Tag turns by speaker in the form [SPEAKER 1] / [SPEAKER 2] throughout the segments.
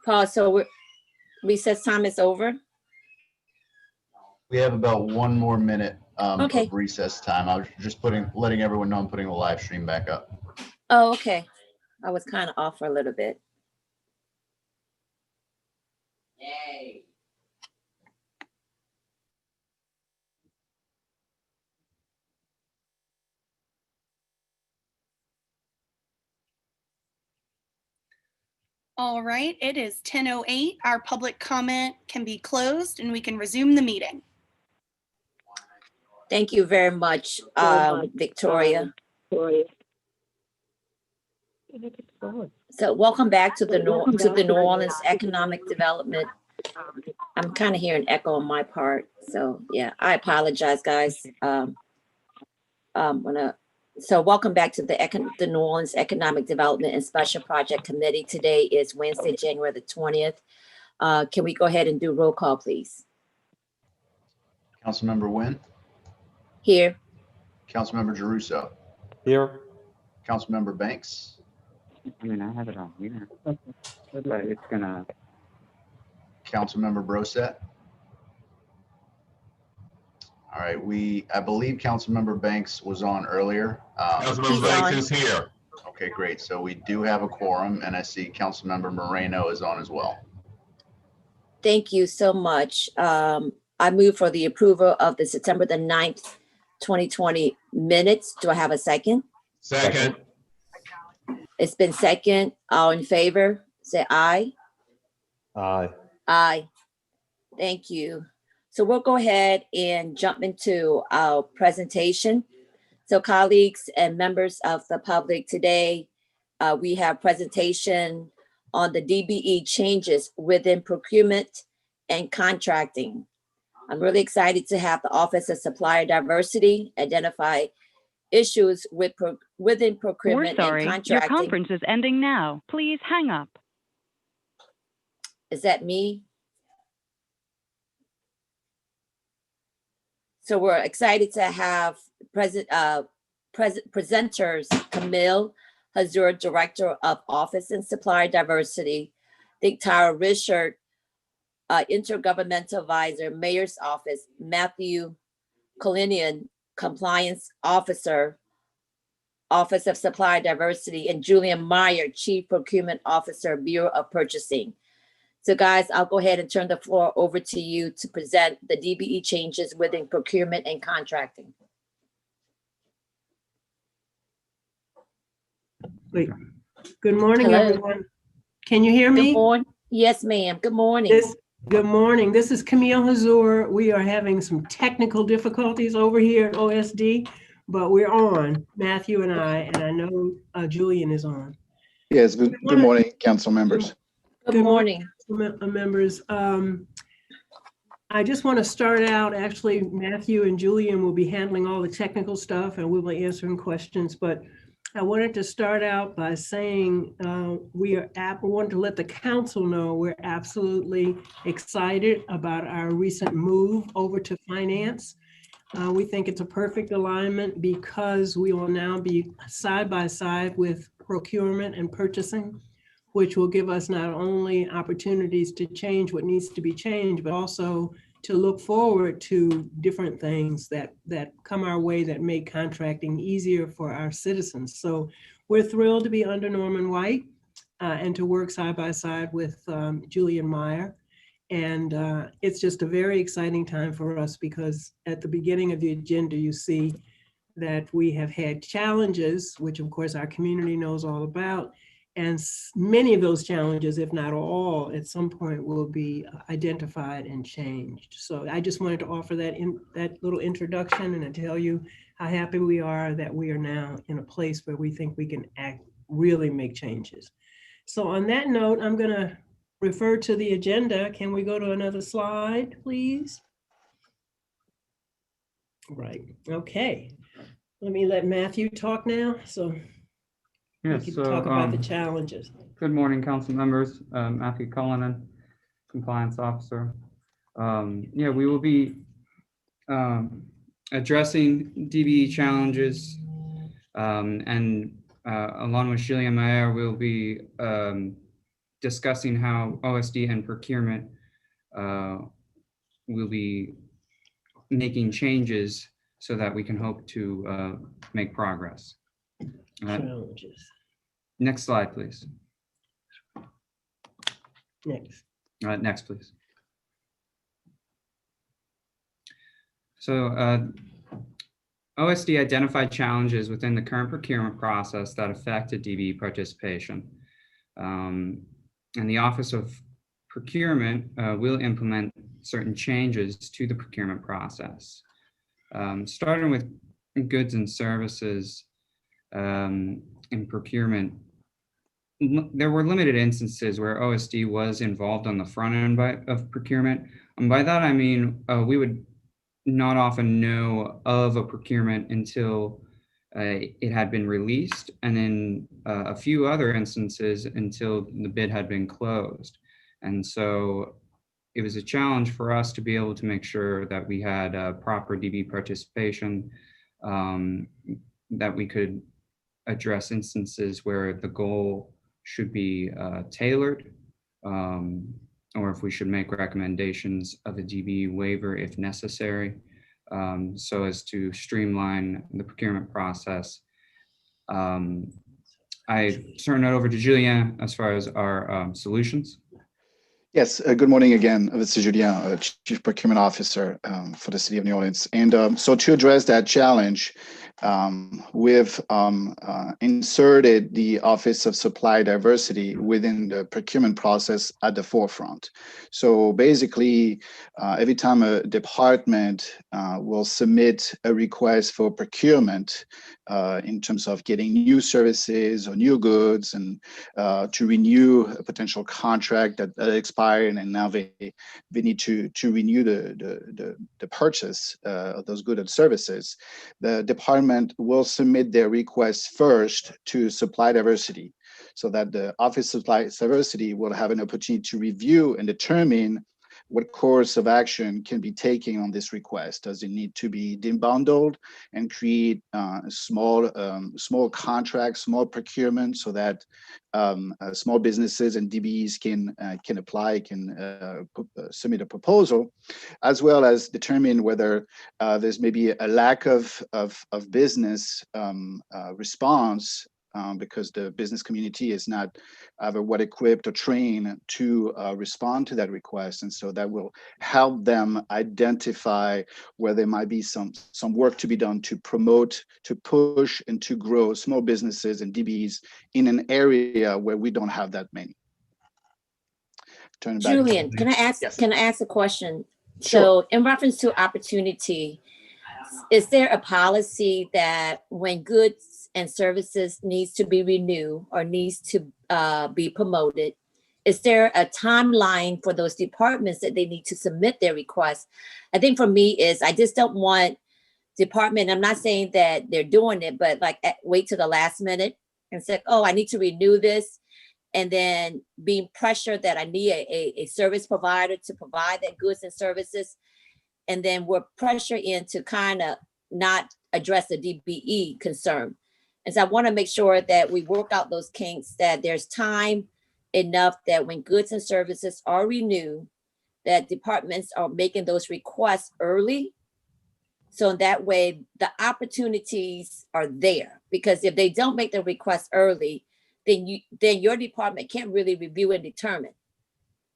[SPEAKER 1] Pause. So recess time is over.
[SPEAKER 2] We have about 1 more minute
[SPEAKER 1] Okay.
[SPEAKER 2] of recess time. I was just letting everyone know I'm putting the live stream back up.
[SPEAKER 1] Oh, okay. I was kind of off for a little bit. Yay.
[SPEAKER 3] All right, it is 10:08. Our public comment can be closed and we can resume the meeting.
[SPEAKER 1] Thank you very much, Victoria. So welcome back to the New Orleans Economic Development. I'm kind of hearing echo on my part, so yeah, I apologize, guys. So welcome back to the New Orleans Economic Development and Special Project Committee. Today is Wednesday, January the 20th. Can we go ahead and do roll call, please?
[SPEAKER 2] Councilmember Nguyen.
[SPEAKER 1] Here.
[SPEAKER 2] Councilmember Giarrusso.
[SPEAKER 4] Here.
[SPEAKER 2] Councilmember Banks.
[SPEAKER 5] I mean, I have it on here, but it's gonna.
[SPEAKER 2] Councilmember Brosette. All right, I believe Councilmember Banks was on earlier.
[SPEAKER 6] Councilmember Banks is here.
[SPEAKER 2] Okay, great. So we do have a quorum, and I see Councilmember Moreno is on as well.
[SPEAKER 1] Thank you so much. I move for the approval of the September the 9th, 2020 minutes. Do I have a second?
[SPEAKER 6] Second.
[SPEAKER 1] It's been second. All in favor, say aye.
[SPEAKER 4] Aye.
[SPEAKER 1] Aye. Thank you. So we'll go ahead and jump into our presentation. So colleagues and members of the public, today we have presentation on the DBE changes within procurement and contracting. I'm really excited to have the Office of Supplier Diversity identify issues within procurement and contracting.
[SPEAKER 7] Your conference is ending now. Please hang up.
[SPEAKER 1] Is that me? So we're excited to have presenters Camille Hazur, Director of Office and Supplier Diversity, Tara Richard, Intergovernmental Advisor, Mayor's Office, Matthew Colinian, Compliance Officer, Office of Supplier Diversity, and Julian Meyer, Chief Procurement Officer, Bureau of Purchasing. So guys, I'll go ahead and turn the floor over to you to present the DBE changes within procurement and contracting.
[SPEAKER 8] Wait. Good morning,
[SPEAKER 1] Hello.
[SPEAKER 8] everyone. Can you hear me?
[SPEAKER 1] Good morning. Yes, ma'am. Good morning.
[SPEAKER 8] Good morning. This is Camille Hazur. We are having some technical difficulties over here at OSD, but we're on, Matthew and I know Julian is on.
[SPEAKER 9] Yes, good morning, council members.
[SPEAKER 1] Good morning.
[SPEAKER 8] Members. I just want to start out, actually, Matthew and Julian will be handling all the technical stuff and we will be answering questions, but I wanted to start out by saying we wanted to let the council know we're absolutely excited about our recent move over to finance. We think it's a perfect alignment because we will now be side by side with procurement and purchasing, which will give us not only opportunities to change what needs to be changed, but also to look forward to different things that come our way that make contracting easier for our citizens. So we're thrilled to be under Norman White and to work side by side with Julian Meyer. And it's just a very exciting time for us because at the beginning of the agenda, you see that we have had challenges, which of course our community knows all about. And many of those challenges, if not all, at some point will be identified and changed. So I just wanted to offer that little introduction and to tell you how happy we are that we are now in a place where we think we can really make changes. So on that note, I'm going to refer to the agenda. Can we go to another slide, please? Right. Okay. Let me let Matthew talk now. So
[SPEAKER 5] Yes,
[SPEAKER 8] we can talk about the challenges.
[SPEAKER 5] Good morning, council members. Matthew Cullinan, Compliance Officer. Yeah, we will be addressing DBE challenges and along with Julian Meyer, we'll be discussing how OSD and procurement will be making changes so that we can hope to make progress.
[SPEAKER 8] Challenges.
[SPEAKER 5] Next slide, please.
[SPEAKER 8] Next.
[SPEAKER 5] Next, please. So OSD identified challenges within the current procurement process that affected DBE participation. And the Office of Procurement will implement certain changes to the procurement process. Starting with goods and services in procurement, there were limited instances where OSD was involved on the front end of procurement. And by that, I mean, we would not often know of a procurement until it had been released, and then a few other instances until the bid had been closed. And so it was a challenge for us to be able to make sure that we had proper DB participation, that we could address instances where the goal should be tailored, or if we should make recommendations of a DBE waiver if necessary, so as to streamline the procurement process. I turn it over to Julien as far as our solutions.
[SPEAKER 9] Yes, good morning again. This is Julien, Chief Procurement Officer for the City of New Orleans. And so to address that challenge, we've inserted the Office of Supply Diversity within the procurement process at the forefront. So basically, every time a department will submit a request for procurement in terms of getting new services or new goods, and to renew a potential contract that expired, and now they need to renew the purchase of those goods and services, the department will submit their request first to Supply Diversity, so that the Office of Supply Diversity will have an opportunity to review and determine what course of action can be taken on this request. Does it need to be debundled and create small contracts, small procurement, so that small businesses and DBEs can apply, can submit a proposal, as well as determine whether there's maybe a lack of business response, because the business community is not either well equipped or trained to respond to that request. And so that will help them identify where there might be some work to be done to promote, to push, and to grow small businesses and DBEs in an area where we don't have that many. Turn it back.
[SPEAKER 1] Julian, can I ask,
[SPEAKER 9] Yes.
[SPEAKER 1] can I ask a question?
[SPEAKER 9] Sure.
[SPEAKER 1] So in reference to opportunity, is there a policy that when goods and services needs to be renewed or needs to be promoted, is there a timeline for those departments that they need to submit their requests? I think for me is, I just don't want department, I'm not saying that they're doing it, but like wait to the last minute and say, oh, I need to renew this. And then being pressured that I need a service provider to provide that goods and services. And then we're pressured in to kind of not address the DBE concern. And so I want to make sure that we work out those kinks, that there's time enough that when goods and services are renewed, that departments are making those requests early. So that way the opportunities are there, because if they don't make the request early, then your department can't really review and determine.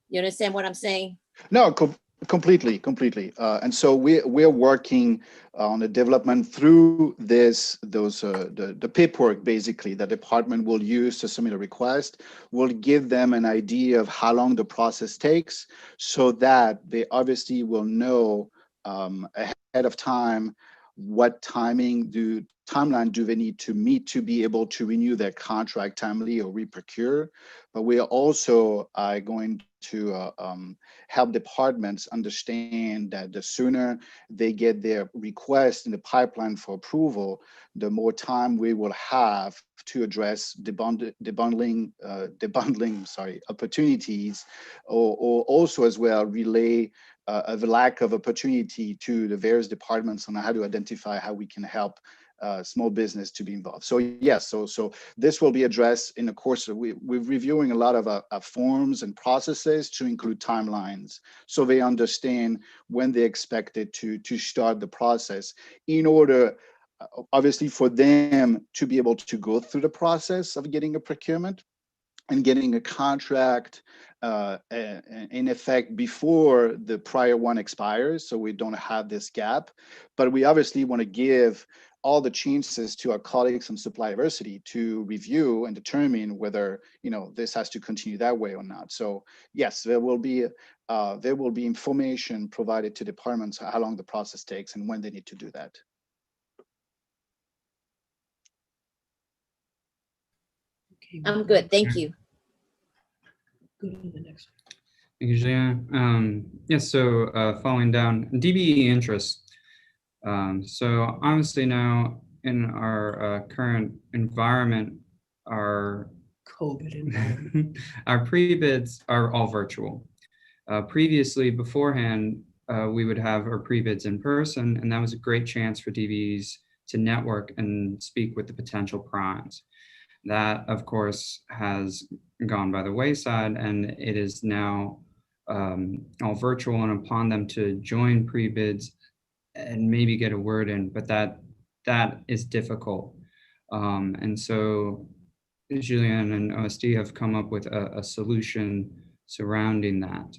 [SPEAKER 1] You understand what I'm saying?
[SPEAKER 9] No, completely. And so we're working on the development through the paperwork, basically, the department will use to submit a request. Will give them an idea of how long the process takes, so that they obviously will know ahead of time what timeline do they need to meet to be able to renew their contract timely or reprocure. But we are also going to help departments understand that the sooner they get their request in the pipeline for approval, the more time we will have to address debundling opportunities, or also as well relay of a lack of opportunity to the various departments on how to identify how we can help small business to be involved. So yes, so this will be addressed in the course of, we're reviewing a lot of forms and processes to include timelines, so they understand when they expected to start the process, in order, obviously, for them to be able to go through the process of getting a procurement and getting a contract in effect before the prior one expires, so we don't have this gap. But we obviously want to give all the chances to our colleagues from supply diversity to review and determine whether, this has to continue that way or not. So yes, there will be information provided to departments how long the process takes and when they need to do that.
[SPEAKER 8] Okay,
[SPEAKER 1] I'm good. Thank you.
[SPEAKER 8] Go to the next one.
[SPEAKER 5] Thank you, Julia. Yes, so following down, DBE interest. So honestly now, in our current environment, our
[SPEAKER 8] COVID environment.
[SPEAKER 5] our pre-bids are all virtual. Previously, beforehand, we would have our pre-bids in person, and that was a great chance for DBEs to network and speak with the potential primes. That, of course, has gone by the wayside, and it is now all virtual, and upon them to join pre-bids and maybe get a word in, but that is difficult. And so Julian and OSD have come up with a solution surrounding that.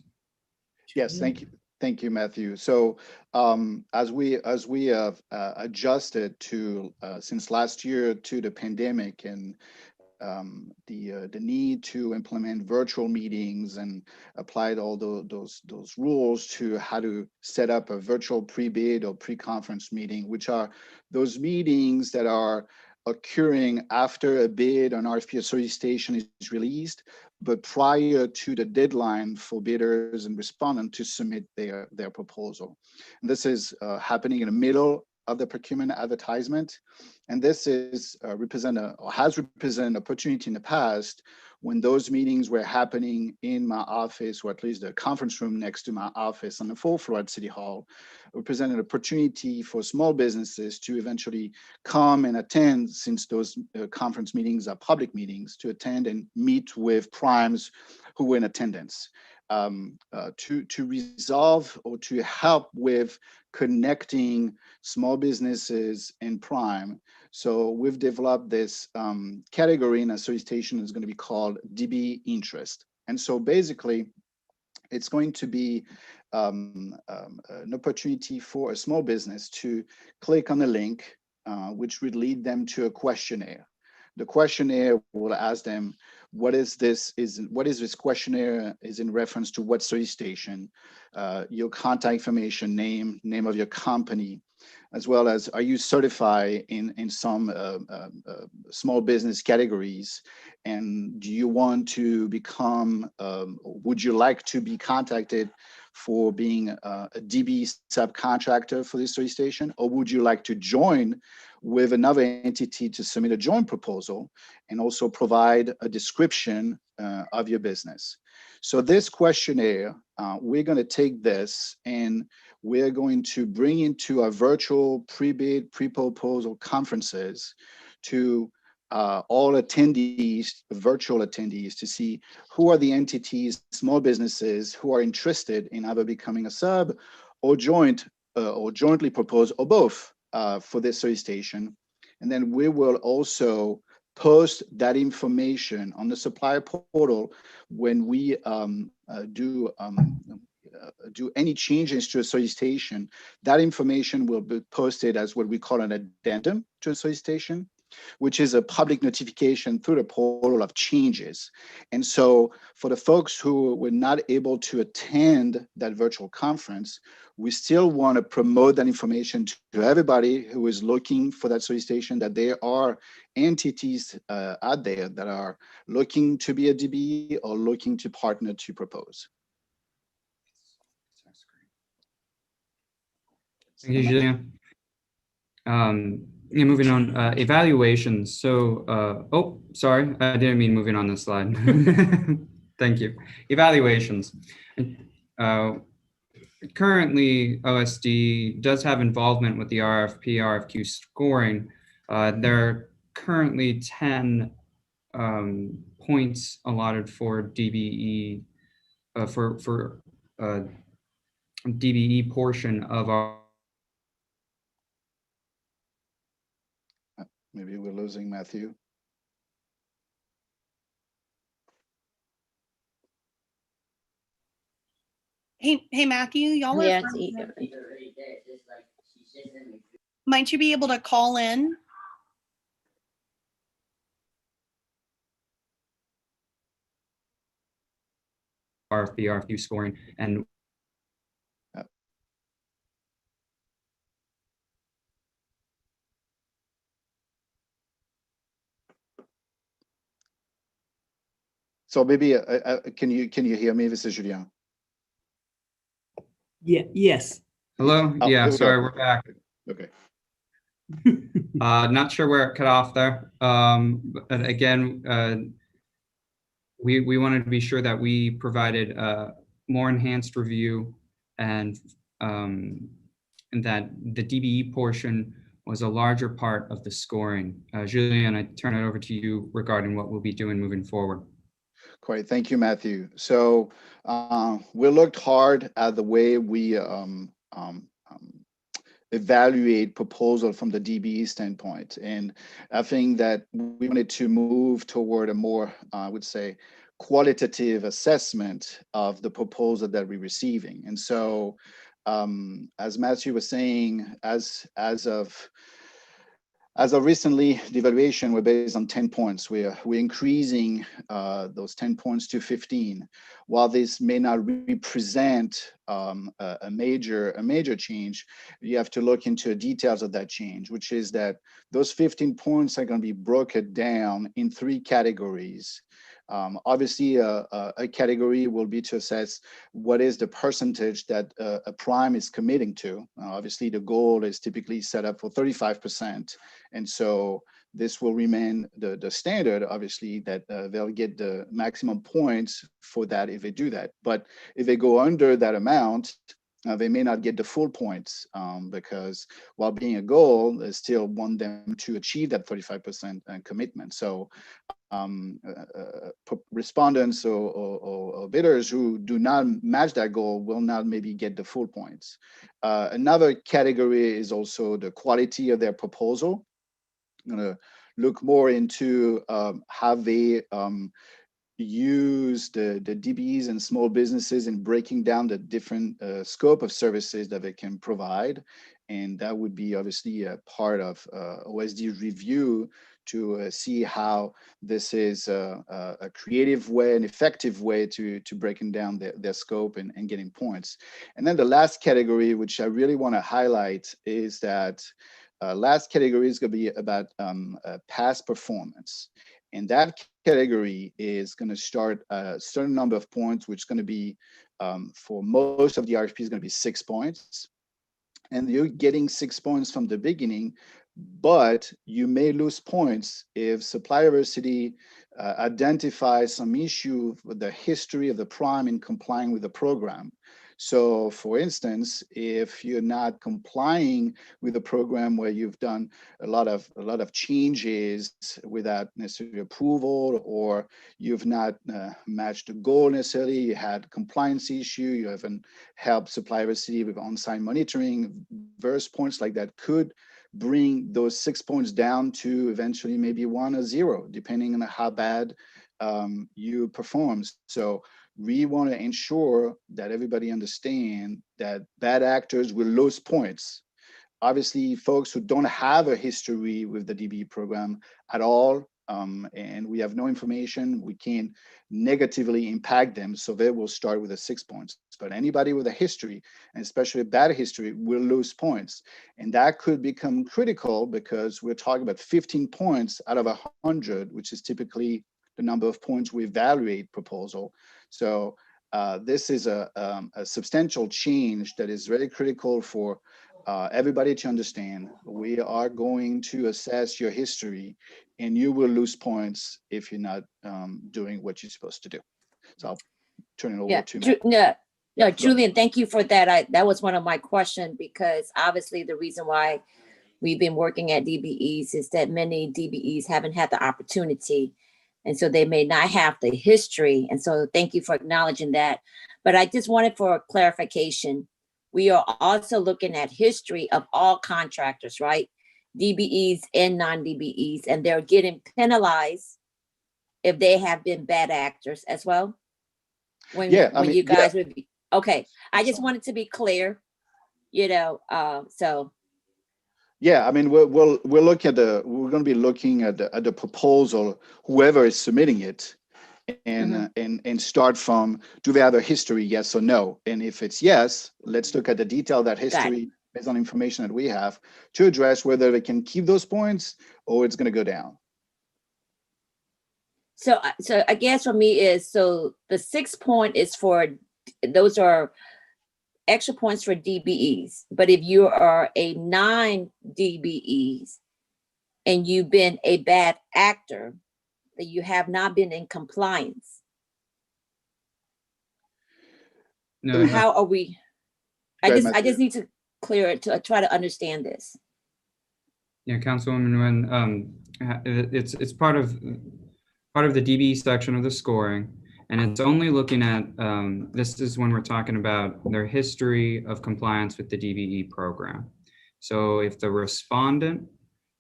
[SPEAKER 9] Yes, thank you, Matthew. So as we have adjusted to since last year to the pandemic and the need to implement virtual meetings and applied all those rules to how to set up a virtual pre-bid or pre-conference meeting, which are those meetings that are occurring after a bid or an RFP or solicitation is released, but prior to the deadline for bidders and respondents to submit their proposal. And this is happening in the middle of the procurement advertisement. And this is has represented an opportunity in the past when those meetings were happening in my office, or at least the conference room next to my office on the 4th floor at City Hall, represented an opportunity for small businesses to eventually come and attend, since those conference meetings are public meetings, to attend and meet with primes who were in attendance. To resolve or to help with connecting small businesses and prime. So we've developed this category in a solicitation that's going to be called DBE interest. And so basically, it's going to be an opportunity for a small business to click on the link, which would lead them to a questionnaire. The questionnaire will ask them, what is this questionnaire is in reference to what solicitation, your contact information, name of your company, as well as, are you certified in some small business categories, and do you want to become, would you like to be contacted for being a DBE subcontractor for this solicitation, or would you like to join with another entity to submit a joint proposal and also provide a description of your business? So this questionnaire, we're going to take this and we're going to bring into our virtual pre-bid, pre-proposal conferences to all attendees, virtual attendees, to see who are the entities, small businesses who are interested in either becoming a sub or jointly propose, or both, for this solicitation. And then we will also post that information on the supplier portal when we do any changes to a solicitation. That information will be posted as what we call an addendum to a solicitation, which is a public notification through the portal of changes. And so for the folks who were not able to attend that virtual conference, we still want to promote that information to everybody who is looking for that solicitation, that there are entities out there that are looking to be a DBE or looking to partner to propose.
[SPEAKER 5] Thank you, Julian. Yeah, moving on, evaluations. So, oh, sorry, I didn't mean moving on this slide. Thank you. Evaluations. Currently, OSD does have involvement with the RFP, RFQ scoring, There are currently 10 points allotted for DBE, for DBE portion of our
[SPEAKER 9] Maybe we're losing Matthew.
[SPEAKER 3] Hey, Matthew, y'all are
[SPEAKER 1] Yeah,
[SPEAKER 3] frozen. Might you be able to call in?
[SPEAKER 5] RFP, RFQ scoring, and
[SPEAKER 9] So maybe, can you hear me? This is Julien.
[SPEAKER 8] Yeah, yes.
[SPEAKER 5] hello?
[SPEAKER 9] Oh,
[SPEAKER 5] Yeah,
[SPEAKER 9] here we
[SPEAKER 5] sorry,
[SPEAKER 9] go.
[SPEAKER 5] we're back.
[SPEAKER 9] Okay.
[SPEAKER 5] Not sure where it cut off there. But again, we wanted to be sure that we provided a more enhanced review and that the DBE portion was a larger part of the scoring. Julien, I turn it over to you regarding what we'll be doing moving forward.
[SPEAKER 9] Great, thank you, Matthew. So we looked hard at the way we evaluate proposal from the DBE standpoint. And I think that we wanted to move toward a more, I would say, qualitative assessment of the proposal that we're receiving. And so, as Matthew was saying, as of recently, the evaluation were based on 10 points. We're increasing those 10 points to 15. While this may not represent a major change, you have to look into the details of that change, which is that those 15 points are going to be broken down in 3 categories. Obviously, a category will be to assess what is the percentage that a prime is committing to. Obviously, the goal is typically set up for 35%. And so this will remain the standard, obviously, that they'll get the maximum points for that if they do that. But if they go under that amount, they may not get the full points because while being a goal, they still want them to achieve that 35% commitment. So respondents or bidders who do not match that goal will not maybe get the full points. Another category is also the quality of their proposal. I'm going to look more into how they use the DBEs and small businesses in breaking down the different scope of services that they can provide. And that would be obviously a part of OSD review to see how this is a creative way, an effective way to breaking down their scope and getting points. And then the last category, which I really want to highlight, is that last category is going to be about past performance. And that category is going to start a certain number of points, which is going to be, for most of the RFP, is going to be 6 points. And you're getting 6 points from the beginning, but you may lose points if supplier diversity identifies some issue with the history of the prime in complying with the program. So for instance, if you're not complying with a program where you've done a lot of changes without necessarily approval, or you've not matched the goal necessarily, you had compliance issue, you haven't helped supplier diversity with on-site monitoring, various points like that could bring those 6 points down to eventually maybe 1 or 0, depending on how bad you perform. So we want to ensure that everybody understand that bad actors will lose points. Obviously, folks who don't have a history with the DBE program at all, and we have no information, we can't negatively impact them, so they will start with a 6 points. But anybody with a history, and especially a bad history, will lose points. And that could become critical because we're talking about 15 points out of 100, which is typically the number of points we evaluate proposal. So this is a substantial change that is very critical for everybody to understand. We are going to assess your history, and you will lose points if you're not doing what you're supposed to do. So I'll turn it over to Matt.
[SPEAKER 1] Julian, thank you for that. That was one of my questions, because obviously the reason why we've been working at DBEs is that many DBEs haven't had the opportunity. And so they may not have the history. And so thank you for acknowledging that. But I just wanted for clarification. We are also looking at history of all contractors, right? DBEs and non-DBEs, and they're getting penalized if they have been bad actors as well. When you guys would be, okay. I just wanted to be clear, so.
[SPEAKER 9] Yeah, I mean, we're going to be looking at the proposal, whoever is submitting it, and start from, do they have a history, yes or no? And if it's yes, let's look at the detail of that history based on information that we have to address whether they can keep those points or it's going to go down.
[SPEAKER 1] So I guess for me is, so the 6 point is for, those are extra points for DBEs. But if you are a non-DBEs and you've been a bad actor, that you have not been in compliance.
[SPEAKER 5] No,
[SPEAKER 1] How are we? I just need to clear it to try to understand this.
[SPEAKER 5] yeah, Councilwoman Nguyen, it's part of the DBE section of the scoring, and it's only looking at, this is when we're talking about their history of compliance with the DBE program. So if the respondent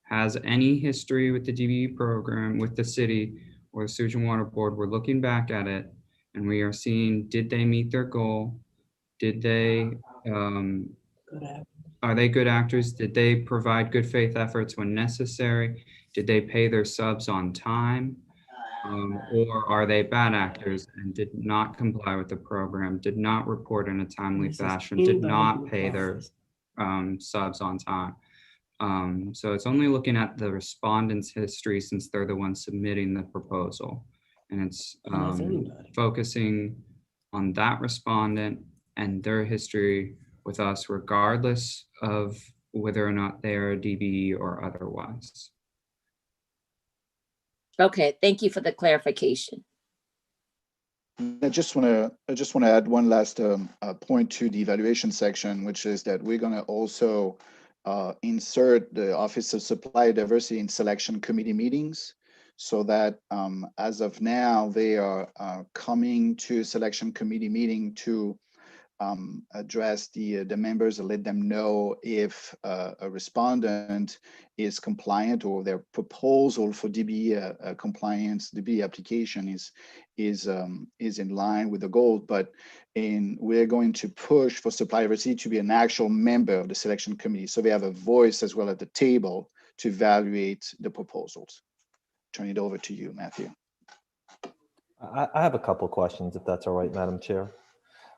[SPEAKER 5] has any history with the DBE program, with the city or the Sewage and Water Board, we're looking back at it and we are seeing, did they meet their goal? Did they, are they good actors? Did they provide good faith efforts when necessary? Did they pay their subs on time? Or are they bad actors and did not comply with the program, did not report in a timely fashion, did not pay their subs on time? So it's only looking at the respondent's history since they're the ones submitting the proposal. And it's focusing on that respondent and their history with us, regardless of whether or not they are a DBE or otherwise.
[SPEAKER 1] Okay, thank you for the clarification.
[SPEAKER 9] I just want to add one last point to the evaluation section, which is that we're going to also insert the Office of Supply Diversity and Selection Committee meetings, so that as of now, they are coming to selection committee meeting to address the members and let them know if a respondent is compliant or their proposal for DBE compliance, DBE application is in line with the goal. But we're going to push for supply diversity to be an actual member of the selection committee, so they have a voice as well at the table to evaluate the proposals. Turn it over to you, Matthew.
[SPEAKER 4] I have a couple of questions, if that's all right, Madam Chair.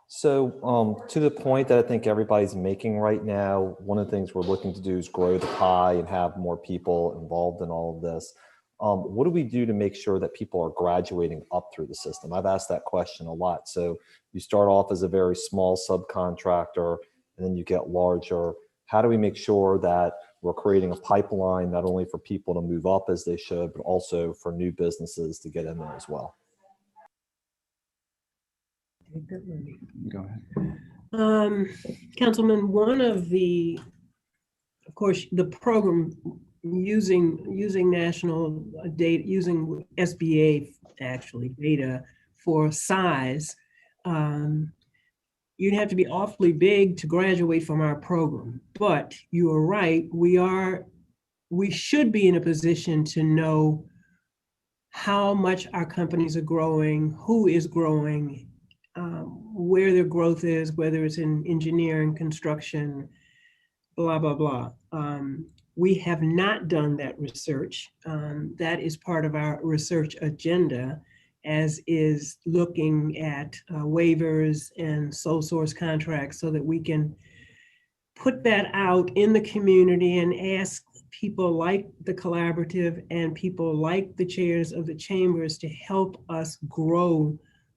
[SPEAKER 4] So to the point that I think everybody's making right now, one of the things we're looking to do is grow the pie and have more people involved in all of this. What do we do to make sure that people are graduating up through the system? I've asked that question a lot. So you start off as a very small subcontractor and then you get larger. How do we make sure that we're creating a pipeline, not only for people to move up as they should, but also for new businesses to get in there as well?
[SPEAKER 5] Go ahead.
[SPEAKER 8] Councilman, one of course, the program using national data, using SBA actually data for size, you'd have to be awfully big to graduate from our program. But you are right, we should be in a position to know how much our companies are growing, who is growing, where their growth is, whether it's in engineering, construction, blah, blah, blah. We have not done that research. That is part of our research agenda, as is looking at waivers and sole source contracts, so that we can put that out in the community and ask people like the collaborative and people like the chairs of the chambers to help us grow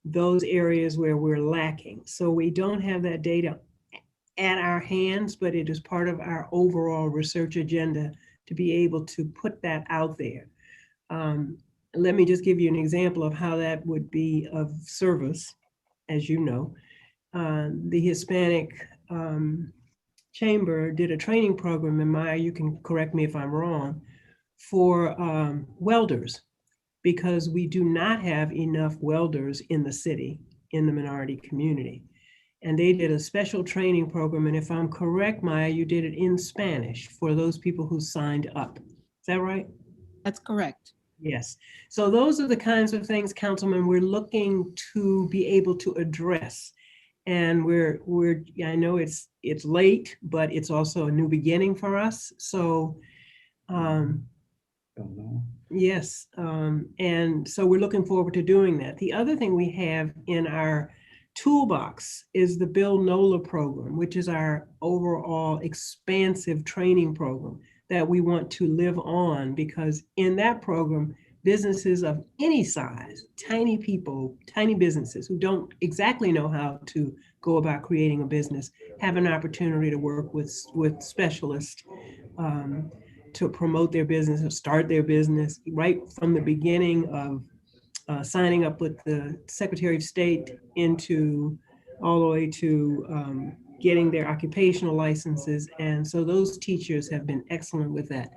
[SPEAKER 8] those areas where we're lacking. So we don't have that data at our hands, but it is part of our overall research agenda to be able to put that out there. Let me just give you an example of how that would be of service. As you know, the Hispanic chamber did a training program, and Maya, you can correct me if I'm wrong, for welders, because we do not have enough welders in the city, in the minority community. And they did a special training program. And if I'm correct, Maya, you did it in Spanish for those people who signed up. Is that right?
[SPEAKER 10] That's correct.
[SPEAKER 8] Yes. So those are the kinds of things, Councilman, we're looking to be able to address. And I know it's late, but it's also a new beginning for us. So yes, and so we're looking forward to doing that. The other thing we have in our toolbox is the Bill NOLA program, which is our overall expansive training program that we want to live on, because in that program, businesses of any size, tiny people, tiny businesses who don't exactly know how to go about creating a business, have an opportunity to work with specialists to promote their business or start their business right from the beginning of signing up with the Secretary of State into all the way to getting their occupational licenses. And so those teachers have been excellent with that.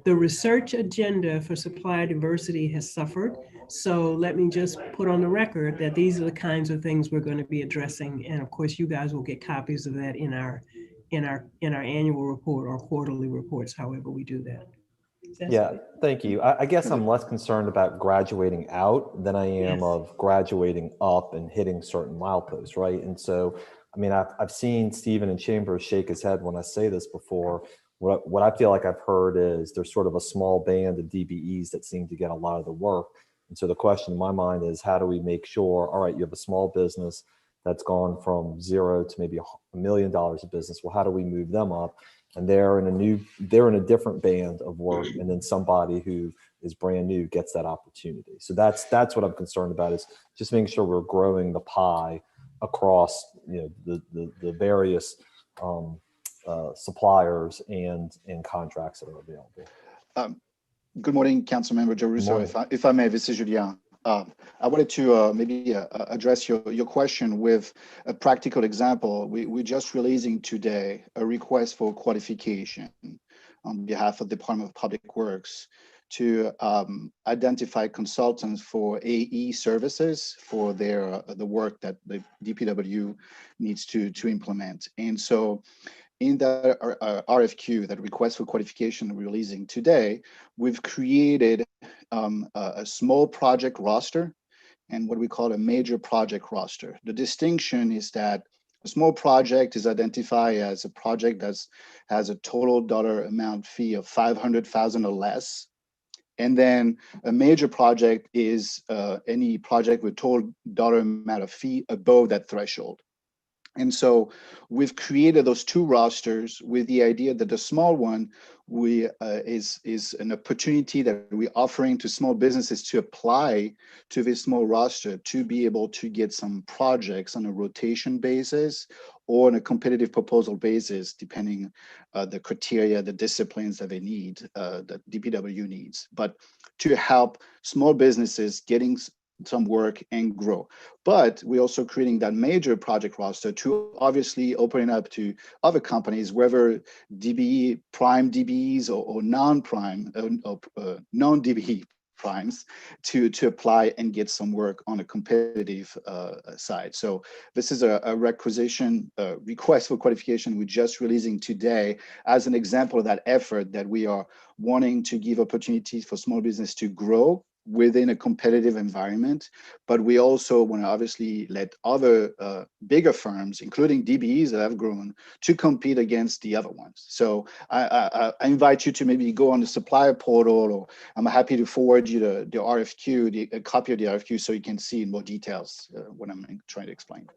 [SPEAKER 8] The research agenda for supplier diversity has suffered. So let me just put on the record that these are the kinds of things we're going to be addressing. And of course, you guys will get copies of that in our annual report or quarterly reports, however we do that.
[SPEAKER 4] Yeah, thank you. I guess I'm less concerned about graduating out than I am of graduating up and hitting certain mileposts, right? And so, I mean, I've seen Stephen in Chambers shake his head when I say this before. What I feel like I've heard is there's sort of a small band of DBEs that seem to get a lot of the work. And so the question in my mind is, how do we make sure, all right, you have a small business that's gone from zero to maybe $1 million of business. Well, how do we move them up? And they're in a different band of work, and then somebody who is brand new gets that opportunity. So that's what I'm concerned about, is just making sure we're growing the pie across, you know, the various suppliers and contracts that are available.
[SPEAKER 9] Good morning, Councilmember Jeruso. If I may, this is Julien. I wanted to maybe address your question with a practical example. We're just releasing today a request for qualification on behalf of the Department of Public Works to identify consultants for AE services for the work that the DPW needs to implement. And so in the RFQ, that request for qualification we're releasing today, we've created a small project roster and what we call a major project roster. The distinction is that a small project is identified as a project that has a total dollar amount fee of $500,000 or less. And then a major project is any project with total dollar amount of fee above that threshold. And so we've created those two rosters with the idea that the small one is an opportunity that we're offering to small businesses to apply to this small roster to be able to get some projects on a rotation basis or on a competitive proposal basis, depending the criteria, the disciplines that they need, that DPW needs, but to help small businesses getting some work and grow. But we're also creating that major project roster to obviously open it up to other companies, whether DBE, prime DBEs or non-prime, non-DBE primes, to apply and get some work on a competitive side. So this is a request for qualification we're just releasing today as an example of that effort that we are wanting to give opportunities for small business to grow within a competitive environment, but we also want to obviously let other bigger firms, including DBEs that have grown, to compete against the other ones. So I invite you to maybe go on the supplier portal, or I'm happy to forward you the RFQ, a copy of the RFQ, so you can see in more details what I'm trying to explain.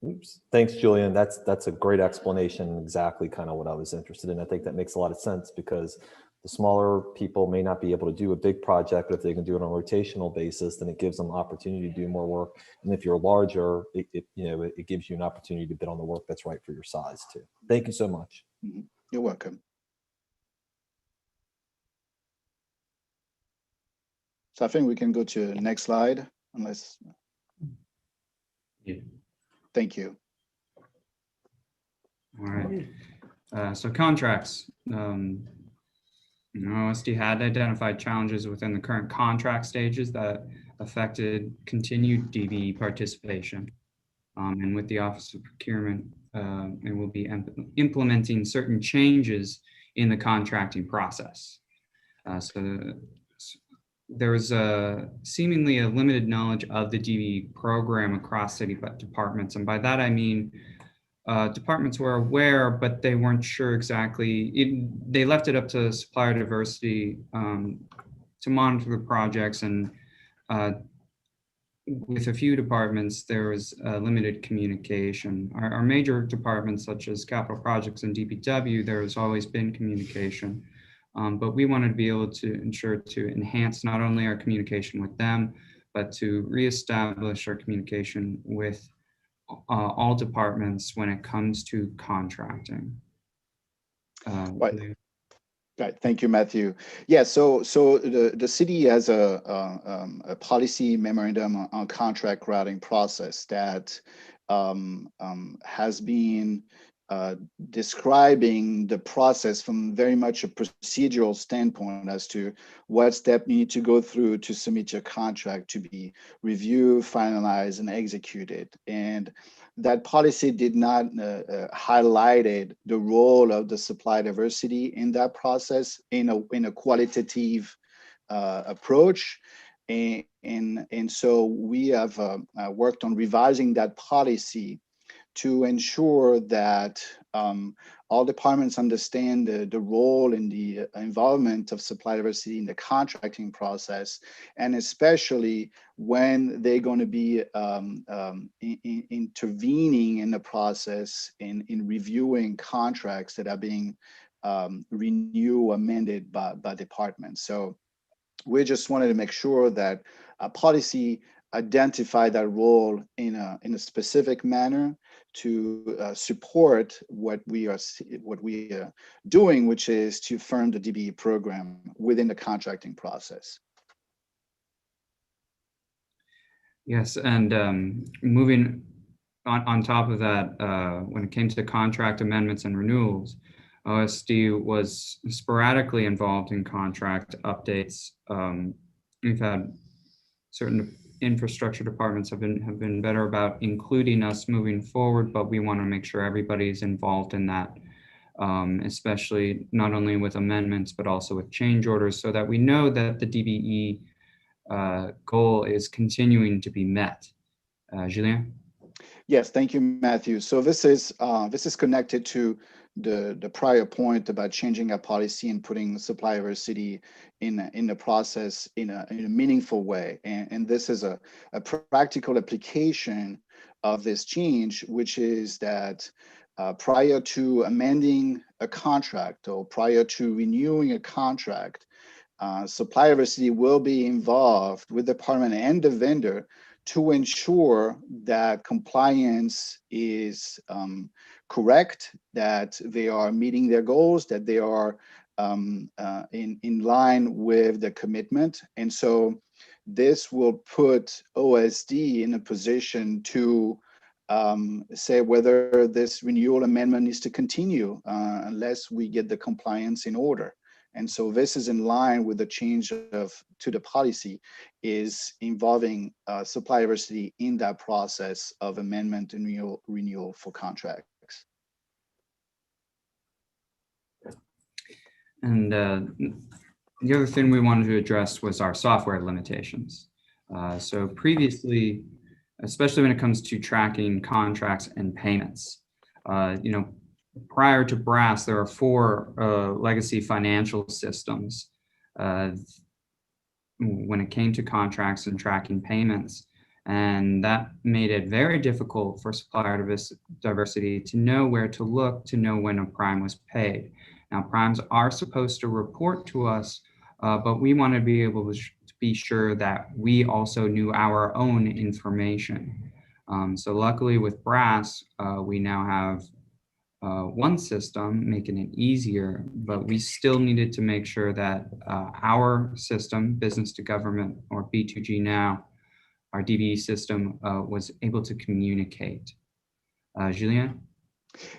[SPEAKER 4] Oops. Thanks, Julian. That's a great explanation, exactly kind of what I was interested in. I think that makes a lot of sense, because the smaller people may not be able to do a big project, but if they can do it on a rotational basis, then it gives them opportunity to do more work. And if you're larger, it gives you an opportunity to bid on the work that's right for your size too. Thank you so much.
[SPEAKER 9] You're welcome. So I think we can go to the next slide, unless.
[SPEAKER 5] Yeah.
[SPEAKER 9] Thank you.
[SPEAKER 5] All right. So contracts. OSD had identified challenges within the current contract stages that affected continued DBE participation. And with the Office of Procurement, it will be implementing certain changes in the contracting process. So there was seemingly a limited knowledge of the DBE program across city departments. And by that, I mean, departments were aware, but they weren't sure exactly. They left it up to supplier diversity to monitor the projects, and with a few departments, there was limited communication. Our major departments, such as capital projects and DPW, there has always been communication, but we wanted to be able to ensure to enhance not only our communication with them, but to reestablish our communication with all departments when it comes to contracting.
[SPEAKER 9] Right. Right. Thank you, Matthew. Yeah. So the city has a policy memorandum on contract routing process that has been describing the process from very much a procedural standpoint as to what step you need to go through to submit your contract to be reviewed, finalized, and executed. And that policy did not highlighted the role of the supply diversity in that process in a qualitative approach. And so we have worked on revising that policy to ensure that all departments understand the role and the involvement of supply diversity in the contracting process, and especially when they're going to be intervening in the process in reviewing contracts that are being renewed, amended by departments. So we just wanted to make sure that a policy identify that role in a specific manner to support what we are doing, which is to firm the DBE program within the contracting process.
[SPEAKER 5] Yes, and moving on top of that, when it came to contract amendments and renewals, OSD was sporadically involved in contract updates. We've had certain infrastructure departments have been better about including us moving forward, but we want to make sure everybody's involved in that, especially not only with amendments, but also with change orders, so that we know that the DBE goal is continuing to be met. Julien?
[SPEAKER 9] Yes, thank you, Matthew. So this is connected to the prior point about changing our policy and putting supply diversity in the process in a meaningful way. And this is a practical application of this change, which is that prior to amending a contract or prior to renewing a contract, supply diversity will be involved with the department and the vendor to ensure that compliance is correct, that they are meeting their goals, that they are in line with the commitment. And so this will put OSD in a position to say whether this renewal amendment needs to continue unless we get the compliance in order. And so this is in line with the change to the policy is involving supply diversity in that process of amendment and renewal for contracts.
[SPEAKER 5] And the other thing we wanted to address was our software limitations. So previously, especially when it comes to tracking contracts and payments, prior to BRASS, there are 4 legacy financial systems when it came to contracts and tracking payments. And that made it very difficult for supplier diversity to know where to look to know when a prime was paid. Now, primes are supposed to report to us, but we want to be able to be sure that we also knew our own information. So luckily with BRASS, we now have one system, making it easier, but we still needed to make sure that our system, business to government, or B2G now, our DBE system, was able to communicate. Julien?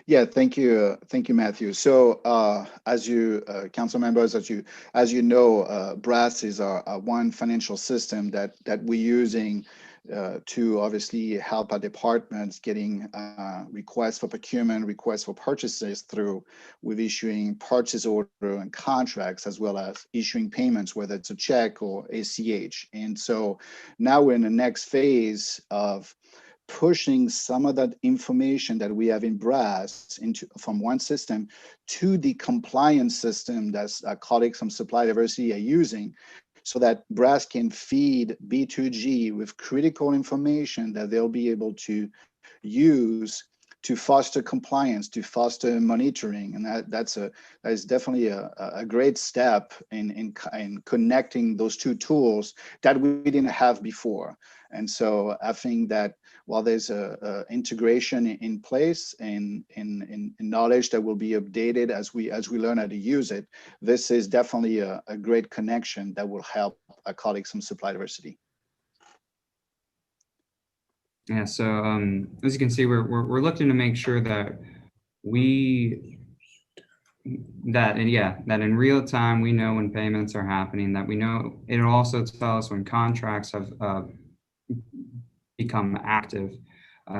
[SPEAKER 9] Yeah, thank you, Matthew. So, as you, council members, as you know, BRAS is our one financial system that we're using to obviously help our departments getting requests for procurement, requests for purchases through with issuing purchase order and contracts, as well as issuing payments, whether it's a check or ACH. And so now we're in the next phase of pushing some of that information that we have in BRAS into from one system to the compliance system that our colleagues from supply diversity are using, so that BRAS can feed B2G with critical information that they'll be able to use to foster compliance, to foster monitoring. And that is definitely a great step in connecting those two tools that we didn't have before. And so I think that while there's a integration in place and knowledge that will be updated as we learn how to use it, this is definitely a great connection that will help our colleagues from supply diversity.
[SPEAKER 5] Yeah, so as you can see, we're looking to make sure that that in real time we know when payments are happening, that we know. It'll also tell us when contracts have become active,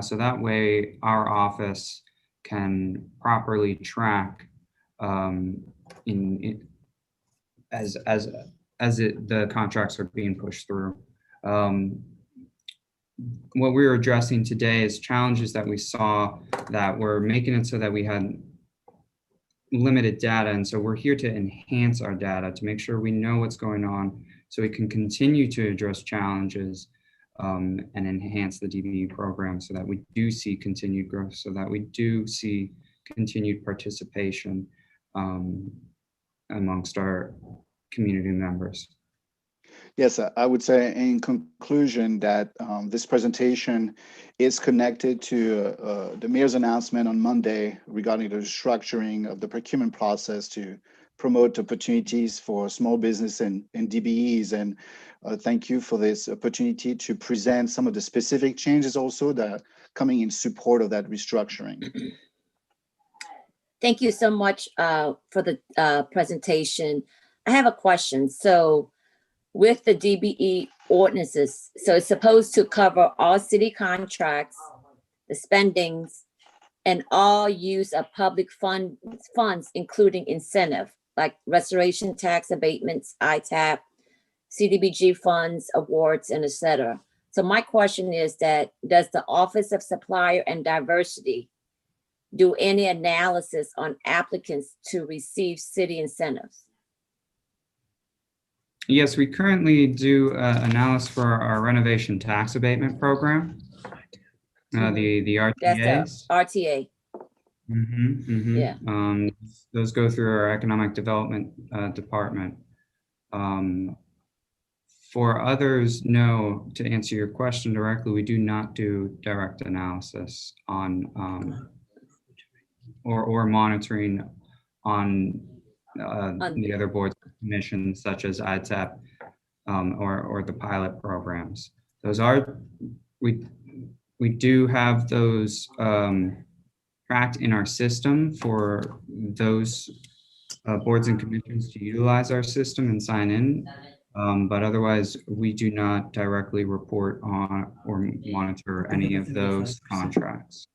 [SPEAKER 5] so that way our office can properly track the contracts are being pushed through. What we were addressing today is challenges that we saw that were making it so that we had limited data. And so we're here to enhance our data to make sure we know what's going on so we can continue to address challenges and enhance the DBE program so that we do see continued growth, so that we do see continued participation amongst our community members.
[SPEAKER 9] Yes, I would say in conclusion that this presentation is connected to the mayor's announcement on Monday regarding the restructuring of the procurement process to promote opportunities for small business and DBEs. And thank you for this opportunity to present some of the specific changes also that are coming in support of that restructuring.
[SPEAKER 1] Thank you so much for the presentation. I have a question. So with the DBE ordinances, so it's supposed to cover all city contracts, the spendings, and all use of public funds, including incentive, like restoration tax abatements, ITAP, CDBG funds, awards, and etc. So my question is that, does the Office of Supplier and Diversity do any analysis on applicants to receive city incentives?
[SPEAKER 5] Yes, we currently do analysis for our renovation tax abatement program, the RTAs.
[SPEAKER 1] That's the RTA. Yeah.
[SPEAKER 5] Those go through our economic development department. For others, no, to answer your question directly, we do not do direct analysis on or monitoring on the other boards and commissions such as ITAP or the pilot programs. Those are, we do have those tracked in our system for those boards and commissions to utilize our system and sign in. But otherwise, we do not directly report on or monitor any of those contracts.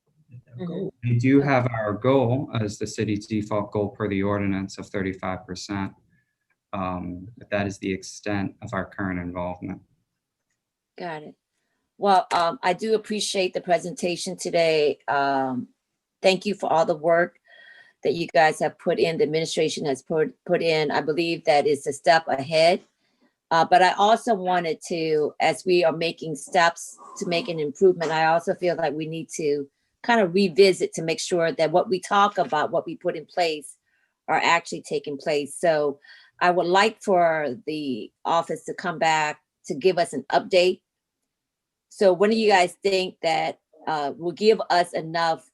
[SPEAKER 5] We do have our goal as the city's default goal per the ordinance of 35%. But that is the extent of our current involvement.
[SPEAKER 1] Got it. Well, I do appreciate the presentation today. Thank you for all the work that you guys have put in, the administration has put in. I believe that is a step ahead. But I also wanted to, as we are making steps to make an improvement, I also feel like we need to kind of revisit to make sure that what we talk about, what we put in place, are actually taking place. So I would like for the office to come back to give us an update. So when do you guys think that will give us enough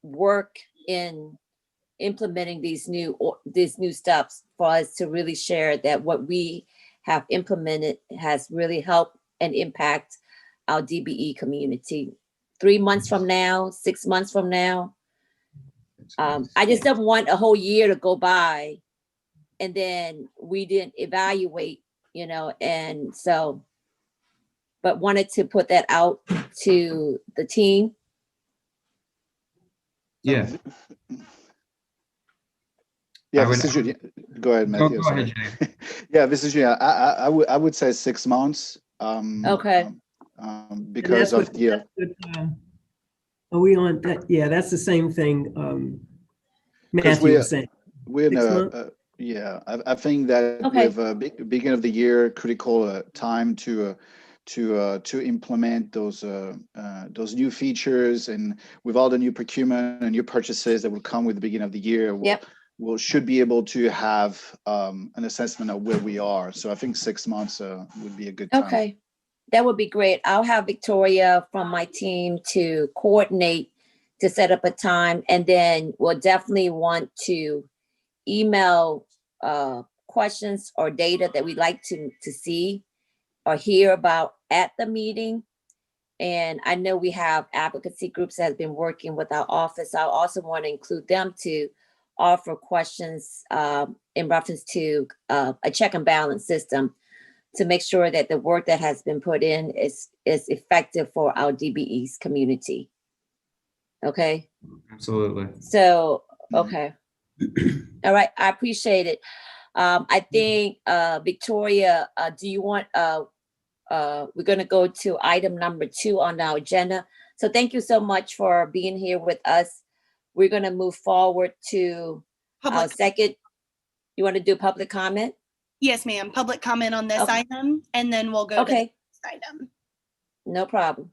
[SPEAKER 1] work in implementing these new steps for us to really share that what we have implemented has really helped and impact our DBE community? 3 months from now, 6 months from now? I just don't want a whole year to go by and then we didn't evaluate, and so, but wanted to put that out to the team.
[SPEAKER 5] Yeah.
[SPEAKER 9] Yeah,
[SPEAKER 5] I would-
[SPEAKER 9] this is Julia. Go ahead,
[SPEAKER 5] Go
[SPEAKER 9] Matthew.
[SPEAKER 5] go
[SPEAKER 9] sorry.
[SPEAKER 5] ahead, Jay.
[SPEAKER 9] Yeah, this is Julia. I would say 6 months.
[SPEAKER 1] Okay.
[SPEAKER 9] Because of the,
[SPEAKER 8] Are we on that? Yeah, that's the same thing Matthew
[SPEAKER 9] we're-
[SPEAKER 8] was saying.
[SPEAKER 9] we're in
[SPEAKER 8] 6
[SPEAKER 9] a,
[SPEAKER 8] months?
[SPEAKER 9] yeah, I think that
[SPEAKER 1] Okay.
[SPEAKER 9] with beginning of the year, critical time to implement those new features, and with all the new procurement and new purchases that will come with the beginning of the year,
[SPEAKER 1] Yep.
[SPEAKER 9] we'll should be able to have an assessment of where we are. So I think 6 months would be a good time.
[SPEAKER 1] Okay, that would be great. I'll have Victoria from my team to coordinate to set up a time, and then we'll definitely want to email questions or data that we'd like to see or hear about at the meeting. And I know we have advocacy groups that have been working with our office. I also want to include them to offer questions in reference to a check and balance system to make sure that the work that has been put in is effective for our DBE's community. Okay,
[SPEAKER 5] Absolutely.
[SPEAKER 1] so, okay. All right, I appreciate it. I think, Victoria, do you want, we're gonna go to item number 2 on our agenda. So thank you so much for being here with us. We're gonna move forward to our
[SPEAKER 3] Public,
[SPEAKER 1] second. You want to do public comment?
[SPEAKER 3] yes, ma'am. Public comment on this
[SPEAKER 1] Okay.
[SPEAKER 3] item, and then we'll go to the
[SPEAKER 1] Okay,
[SPEAKER 3] next item.
[SPEAKER 1] no problem.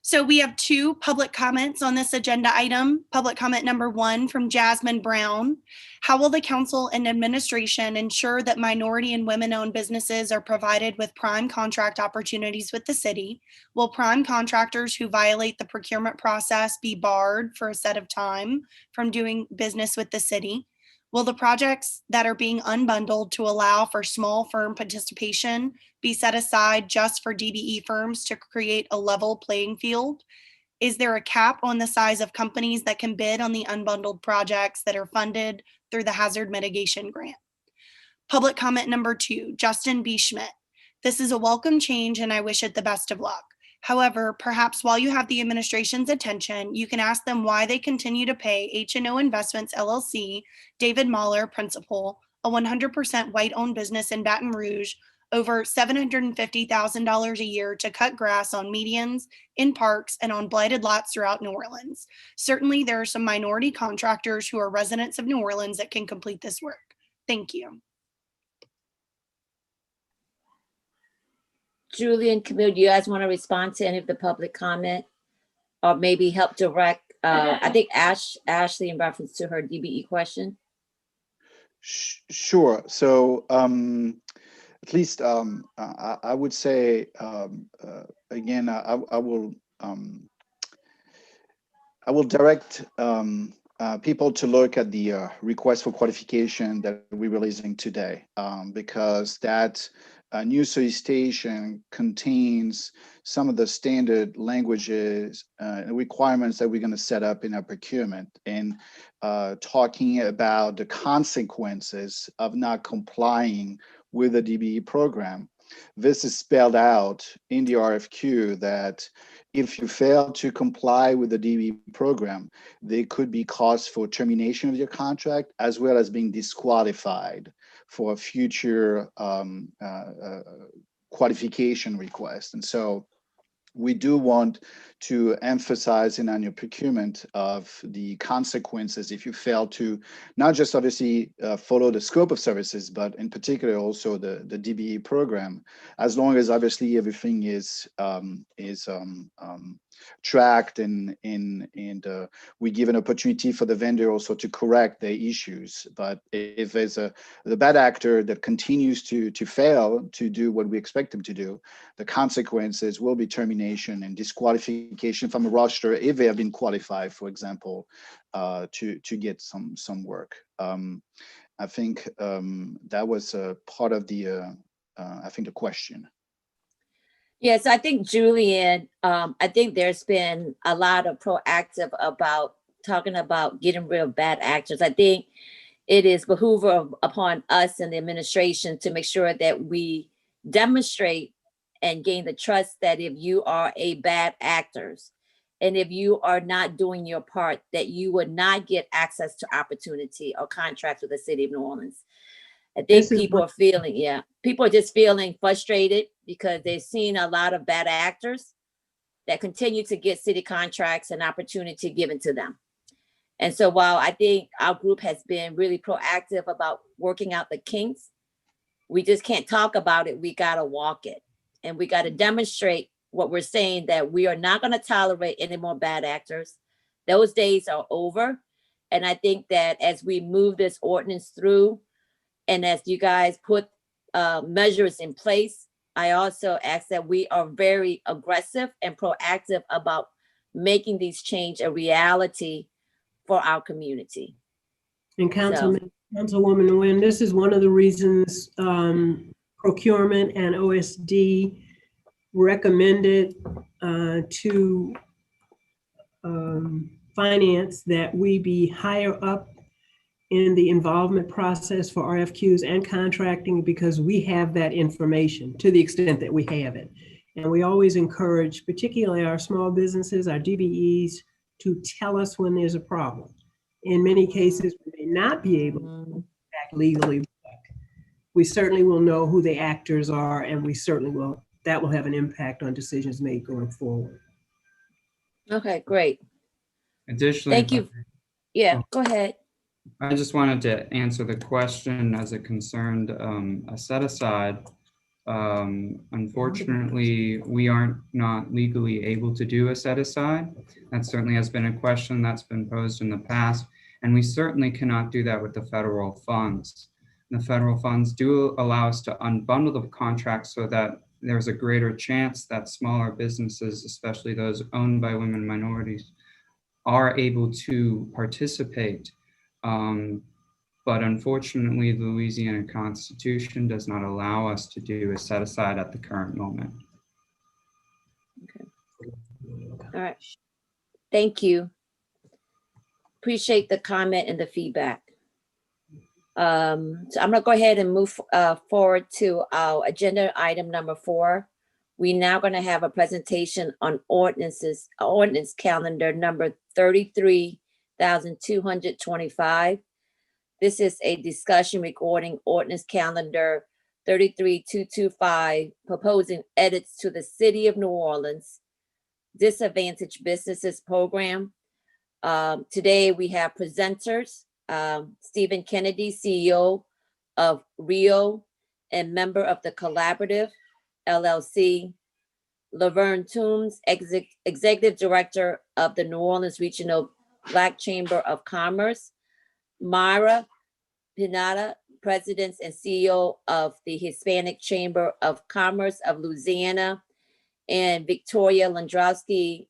[SPEAKER 3] So we have 2 public comments on this agenda item. Public comment number 1 from Jasmine Brown. How will the council and administration ensure that minority and women-owned businesses are provided with prime contract opportunities with the city? Will prime contractors who violate the procurement process be barred for a set of time from doing business with the city? Will the projects that are being unbundled to allow for small firm participation be set aside just for DBE firms to create a level playing field? Is there a cap on the size of companies that can bid on the unbundled projects that are funded through the hazard mitigation grant? Public comment number 2, Justin B. Schmidt. This is a welcome change and I wish it the best of luck. However, perhaps while you have the administration's attention, you can ask them why they continue to pay H&O Investments LLC, David Mahler, principal, a 100% white-owned business in Baton Rouge, over $750,000 a year to cut grass on medians, in parks, and on blighted lots throughout New Orleans. Certainly, there are some minority contractors who are residents of New Orleans that can complete this work. Thank you.
[SPEAKER 1] Julie and Camille, do you guys want to respond to any of the public comment? Or maybe help direct, I think Ashley in reference to her DBE question?
[SPEAKER 9] Sure. So at least I would say again, I will direct people to look at the request for qualification that we're releasing today, because that new solicitation contains some of the standard languages and requirements that we're going to set up in our procurement, and talking about the consequences of not complying with the DBE program. This is spelled out in the RFQ that if you fail to comply with the DBE program, there could be cause for termination of your contract, as well as being disqualified for a future qualification request. And so we do want to emphasize in annual procurement of the consequences if you fail to not just obviously follow the scope of services, but in particular also the DBE program, as long as obviously everything is tracked and we give an opportunity for the vendor also to correct the issues. But if there's the bad actor that continues to fail to do what we expect them to do, the consequences will be termination and disqualification from a roster if they have been qualified, for example, to get some work. I think that was part of the I think the question.
[SPEAKER 1] Yes, I think Julian, I think there's been a lot of proactive about talking about getting rid of bad actors. I think it is behoove upon us and the administration to make sure that we demonstrate and gain the trust that if you are a bad actors and if you are not doing your part, that you would not get access to opportunity or contracts with the city of New Orleans. I think
[SPEAKER 8] This is
[SPEAKER 1] people are feeling, people are just feeling frustrated because they've seen a lot of bad actors that continue to get city contracts and opportunity given to them. And so while I think our group has been really proactive about working out the kinks, we just can't talk about it. We got to walk it. And we got to demonstrate what we're saying, that we are not going to tolerate any more bad actors. Those days are over. And I think that as we move this ordinance through, and as you guys put measures in place, I also ask that we are very aggressive and proactive about making these change a reality for our community.
[SPEAKER 8] And Councilwoman Nguyen, this is one of the reasons Procurement and OSD recommended to Finance that we be higher up in the involvement process for RFQs and contracting, because we have that information to the extent that we have it. And we always encourage, particularly our small businesses, our DBEs, to tell us when there's a problem. In many cases, we may not be able to act legally, but we certainly will know who the actors are, and we certainly will, that will have an impact on decisions made going forward.
[SPEAKER 1] Okay, great.
[SPEAKER 5] Additionally,
[SPEAKER 1] Thank you. Yeah, go ahead.
[SPEAKER 5] I just wanted to answer the question as it concerned a set aside. Unfortunately, we aren't not legally able to do a set aside. That certainly has been a question that's been posed in the past, and we certainly cannot do that with the federal funds. The federal funds do allow us to unbundle the contracts so that there's a greater chance that smaller businesses, especially those owned by women and minorities, are able to participate. But unfortunately, the Louisiana Constitution does not allow us to do a set aside at the current moment.
[SPEAKER 1] Okay. All right. Thank you. Appreciate the comment and the feedback. So I'm gonna go ahead and move forward to our agenda item number 4. We're now gonna have a presentation on ordinance calendar number 33,225. This is a discussion regarding ordinance calendar 33225, proposing edits to the City of New Orleans Disadvantaged Businesses Program. Today we have presenters, Stephen Kennedy, CEO of Rio and member of the Collaborative LLC, Laverne Toombs, Executive Director of the New Orleans Regional Black Chamber of Commerce, Myra Pinata, President and CEO of the Hispanic Chamber of Commerce of Louisiana, and Victoria Lewandowski,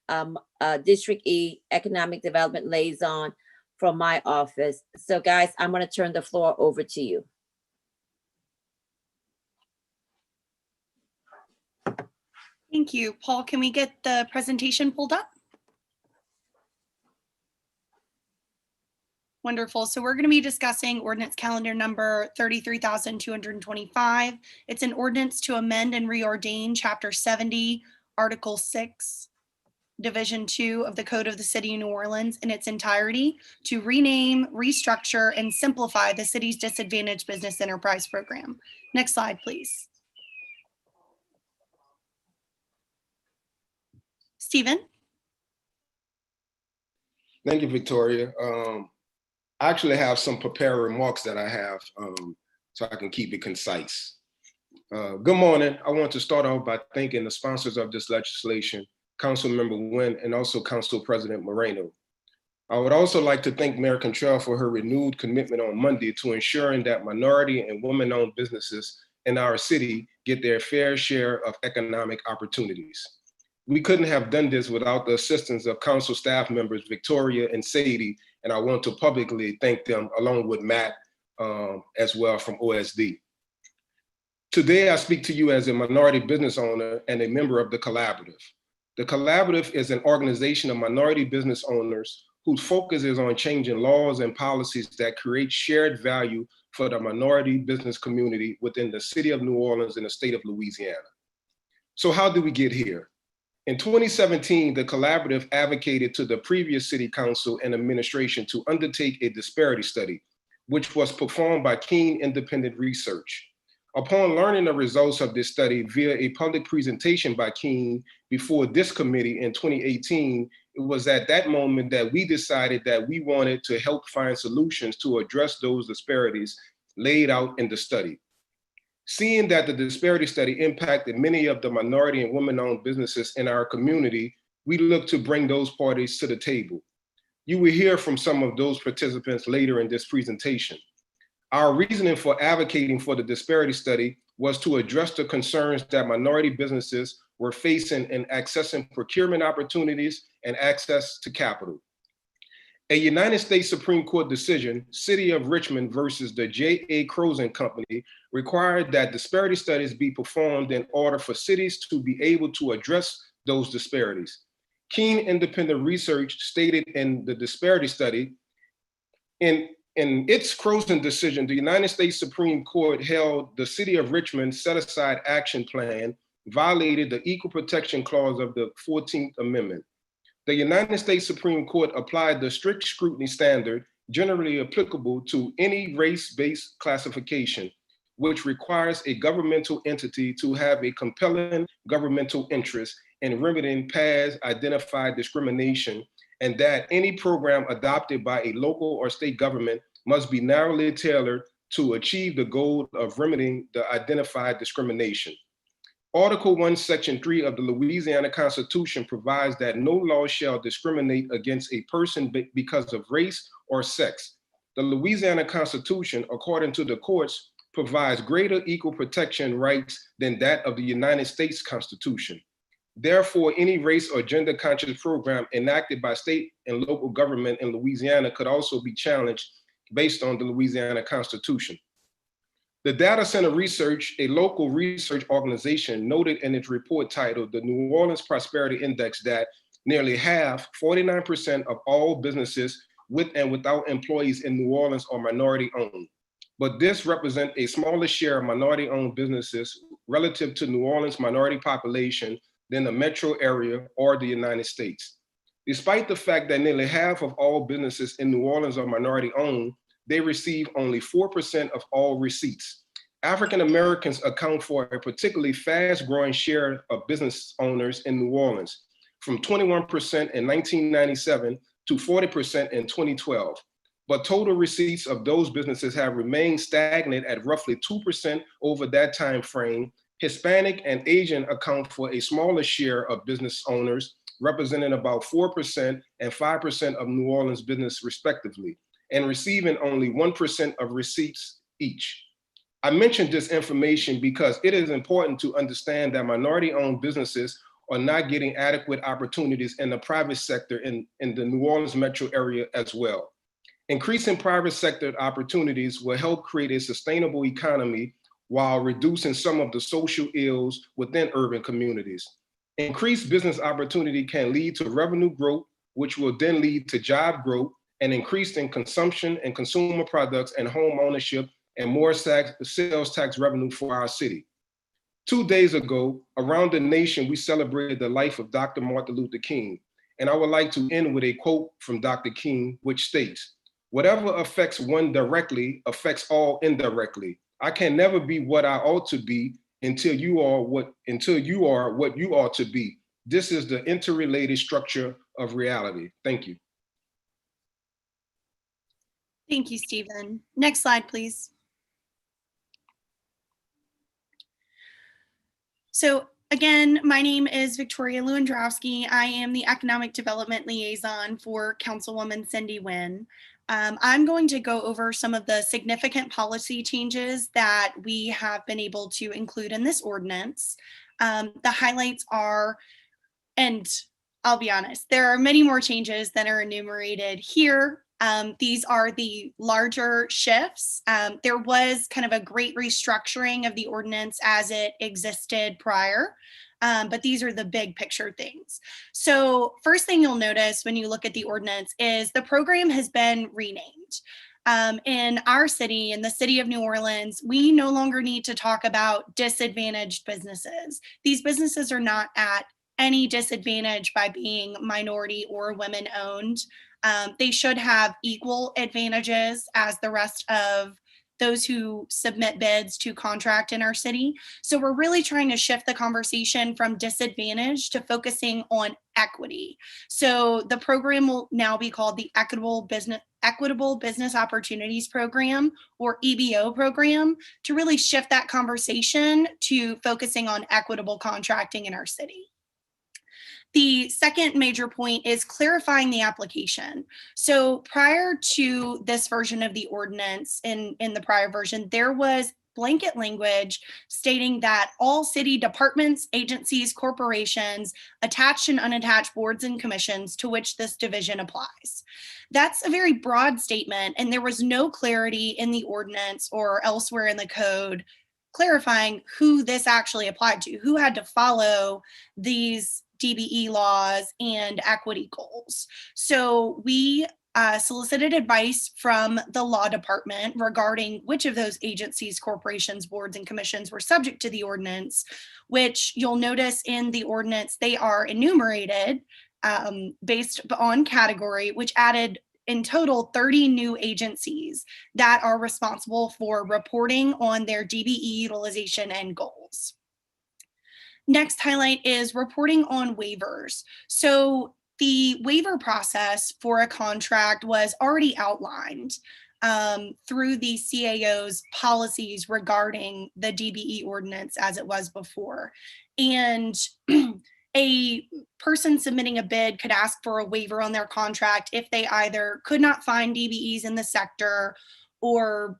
[SPEAKER 1] District E Economic Development Liaison from my office. So guys, I'm going to turn the floor over to you.
[SPEAKER 3] Thank you. Paul, can we get the presentation pulled up? Wonderful. So we're going to be discussing ordinance calendar number 33,225. It's an ordinance to amend and reordain Chapter 70, Article 6, Division 2 of the Code of the City of New Orleans in its entirety to rename, restructure, and simplify the city's Disadvantaged Business Enterprise Program. Next slide, please. Stephen?
[SPEAKER 10] Thank you, Victoria. I actually have some prepared remarks that I have so I can keep it concise. Good morning. I want to start off by thanking the sponsors of this legislation, Councilmember Nguyen and also Council President Moreno. I would also like to thank Mayor Cantrell for her renewed commitment on Monday to ensuring that minority and women-owned businesses in our city get their fair share of economic opportunities. We couldn't have done this without the assistance of council staff members, Victoria and Sadie, and I want to publicly thank them along with Matt as well from OSD. Today, I speak to you as a minority business owner and a member of the Collaborative. The Collaborative is an organization of minority business owners whose focus is on changing laws and policies that create shared value for the minority business community within the city of New Orleans and the state of Louisiana. So how did we get here? In 2017, the collaborative advocated to the previous city council and administration to undertake a disparity study, which was performed by Keen Independent Research. Upon learning the results of this study via a public presentation by Keen before this committee in 2018, it was at that moment that we decided that we wanted to help find solutions to address those disparities laid out in the study. Seeing that the disparity study impacted many of the minority and women-owned businesses in our community, we looked to bring those parties to the table. You will hear from some of those participants later in this presentation. Our reasoning for advocating for the disparity study was to address the concerns that minority businesses were facing in accessing procurement opportunities and access to capital. A United States Supreme Court decision, City of Richmond versus the J.A. Croson Company, required that disparity studies be performed in order for cities to be able to address those disparities. Keen Independent Research stated in the disparity study, in its Croson decision, the United States Supreme Court held the City of Richmond set-aside action plan violated the Equal Protection Clause of the 14th Amendment. The United States Supreme Court applied the strict scrutiny standard generally applicable to any race-based classification, which requires a governmental entity to have a compelling governmental interest in remedying past identified discrimination, and that any program adopted by a local or state government must be narrowly tailored to achieve the goal of remedying the identified discrimination. Article 1, Section 3 of the Louisiana Constitution provides that no law shall discriminate against a person because of race or sex. The Louisiana Constitution, according to the courts, provides greater equal protection rights than that of the United States Constitution. Therefore, any race or gender conscious program enacted by state and local government in Louisiana could also be challenged based on the Louisiana Constitution. The Data Center Research, a local research organization, noted in its report titled The New Orleans Prosperity Index that nearly half, 49% of all businesses with and without employees in New Orleans are minority owned. But this represents a smaller share of minority owned businesses relative to New Orleans' minority population than the metro area or the United States. Despite the fact that nearly half of all businesses in New Orleans are minority owned, they receive only 4% of all receipts. African Americans account for a particularly fast growing share of business owners in New Orleans, from 21% in 1997 to 40% in 2012. But total receipts of those businesses have remained stagnant at roughly 2% over that time frame. Hispanic and Asian account for a smaller share of business owners, representing about 4% and 5% of New Orleans business respectively, and receiving only 1% of receipts each. I mentioned this information because it is important to understand that minority-owned businesses are not getting adequate opportunities in the private sector in the New Orleans metro area as well. Increasing private sector opportunities will help create a sustainable economy while reducing some of the social ills within urban communities. Increased business opportunity can lead to revenue growth, which will then lead to job growth and increase in consumption and consumer products and home ownership and more sales tax revenue for our city. 2 days ago, around the nation, we celebrated the life of Dr. Martin Luther King. And I would like to end with a quote from Dr. King, which states, "Whatever affects one directly affects all indirectly. I can never be what I ought to be until you are what you ought to be. This is the interrelated structure of reality." Thank you.
[SPEAKER 3] Thank you, Stephen. Next slide, please. So again, my name is Victoria Lewandowski. I am the Economic Development Liaison for Councilwoman Cindy Nguyen. I'm going to go over some of the significant policy changes that we have been able to include in this ordinance. The highlights are, and I'll be honest, there are many more changes that are enumerated here. These are the larger shifts. There was kind of a great restructuring of the ordinance as it existed prior. but these are the big picture things. So first thing you'll notice when you look at the ordinance is the program has been renamed. In our city, in the city of New Orleans, we no longer need to talk about disadvantaged businesses. These businesses are not at any disadvantage by being minority or women owned. They should have equal advantages as the rest of those who submit bids to contract in our city. So we're really trying to shift the conversation from disadvantage to focusing on equity. So the program will now be called the Equitable Business Opportunities Program, or EBO program, to really shift that conversation to focusing on equitable contracting in our city. The second major point is clarifying the application. So prior to this version of the ordinance, in the prior version, there was blanket language stating that all city departments, agencies, corporations, attached and unattached boards and commissions to which this division applies. That's a very broad statement, and there was no clarity in the ordinance or elsewhere in the code clarifying who this actually applied to, who had to follow these DBE laws and equity goals. So we solicited advice from the law department regarding which of those agencies, corporations, boards, and commissions were subject to the ordinance, which you'll notice in the ordinance, they are enumerated based on category, which added in total 30 new agencies that are responsible for reporting on their DBE utilization and goals. Next highlight is reporting on waivers. So the waiver process for a contract was already outlined through the CAO's policies regarding the DBE ordinance as it was before. And a person submitting a bid could ask for a waiver on their contract if they either could not find DBEs in the sector or,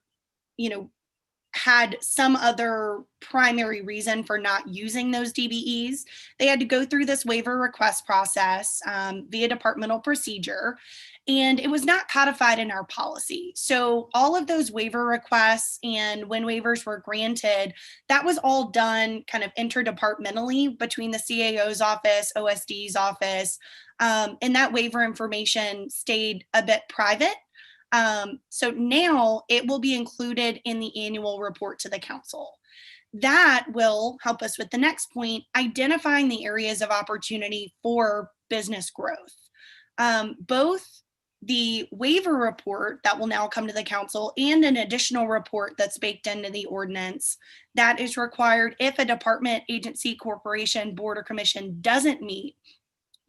[SPEAKER 3] had some other primary reason for not using those DBEs. They had to go through this waiver request process via departmental procedure, and it was not codified in our policy. So all of those waiver requests and when waivers were granted, that was all done kind of interdepartmentally between the CAO's office, OSD's office, and that waiver information stayed a bit private. So now it will be included in the annual report to the council. That will help us with the next point, identifying the areas of opportunity for business growth. Both the waiver report that will now come to the council and an additional report that's baked into the ordinance that is required if a department, agency, corporation, board, or commission doesn't meet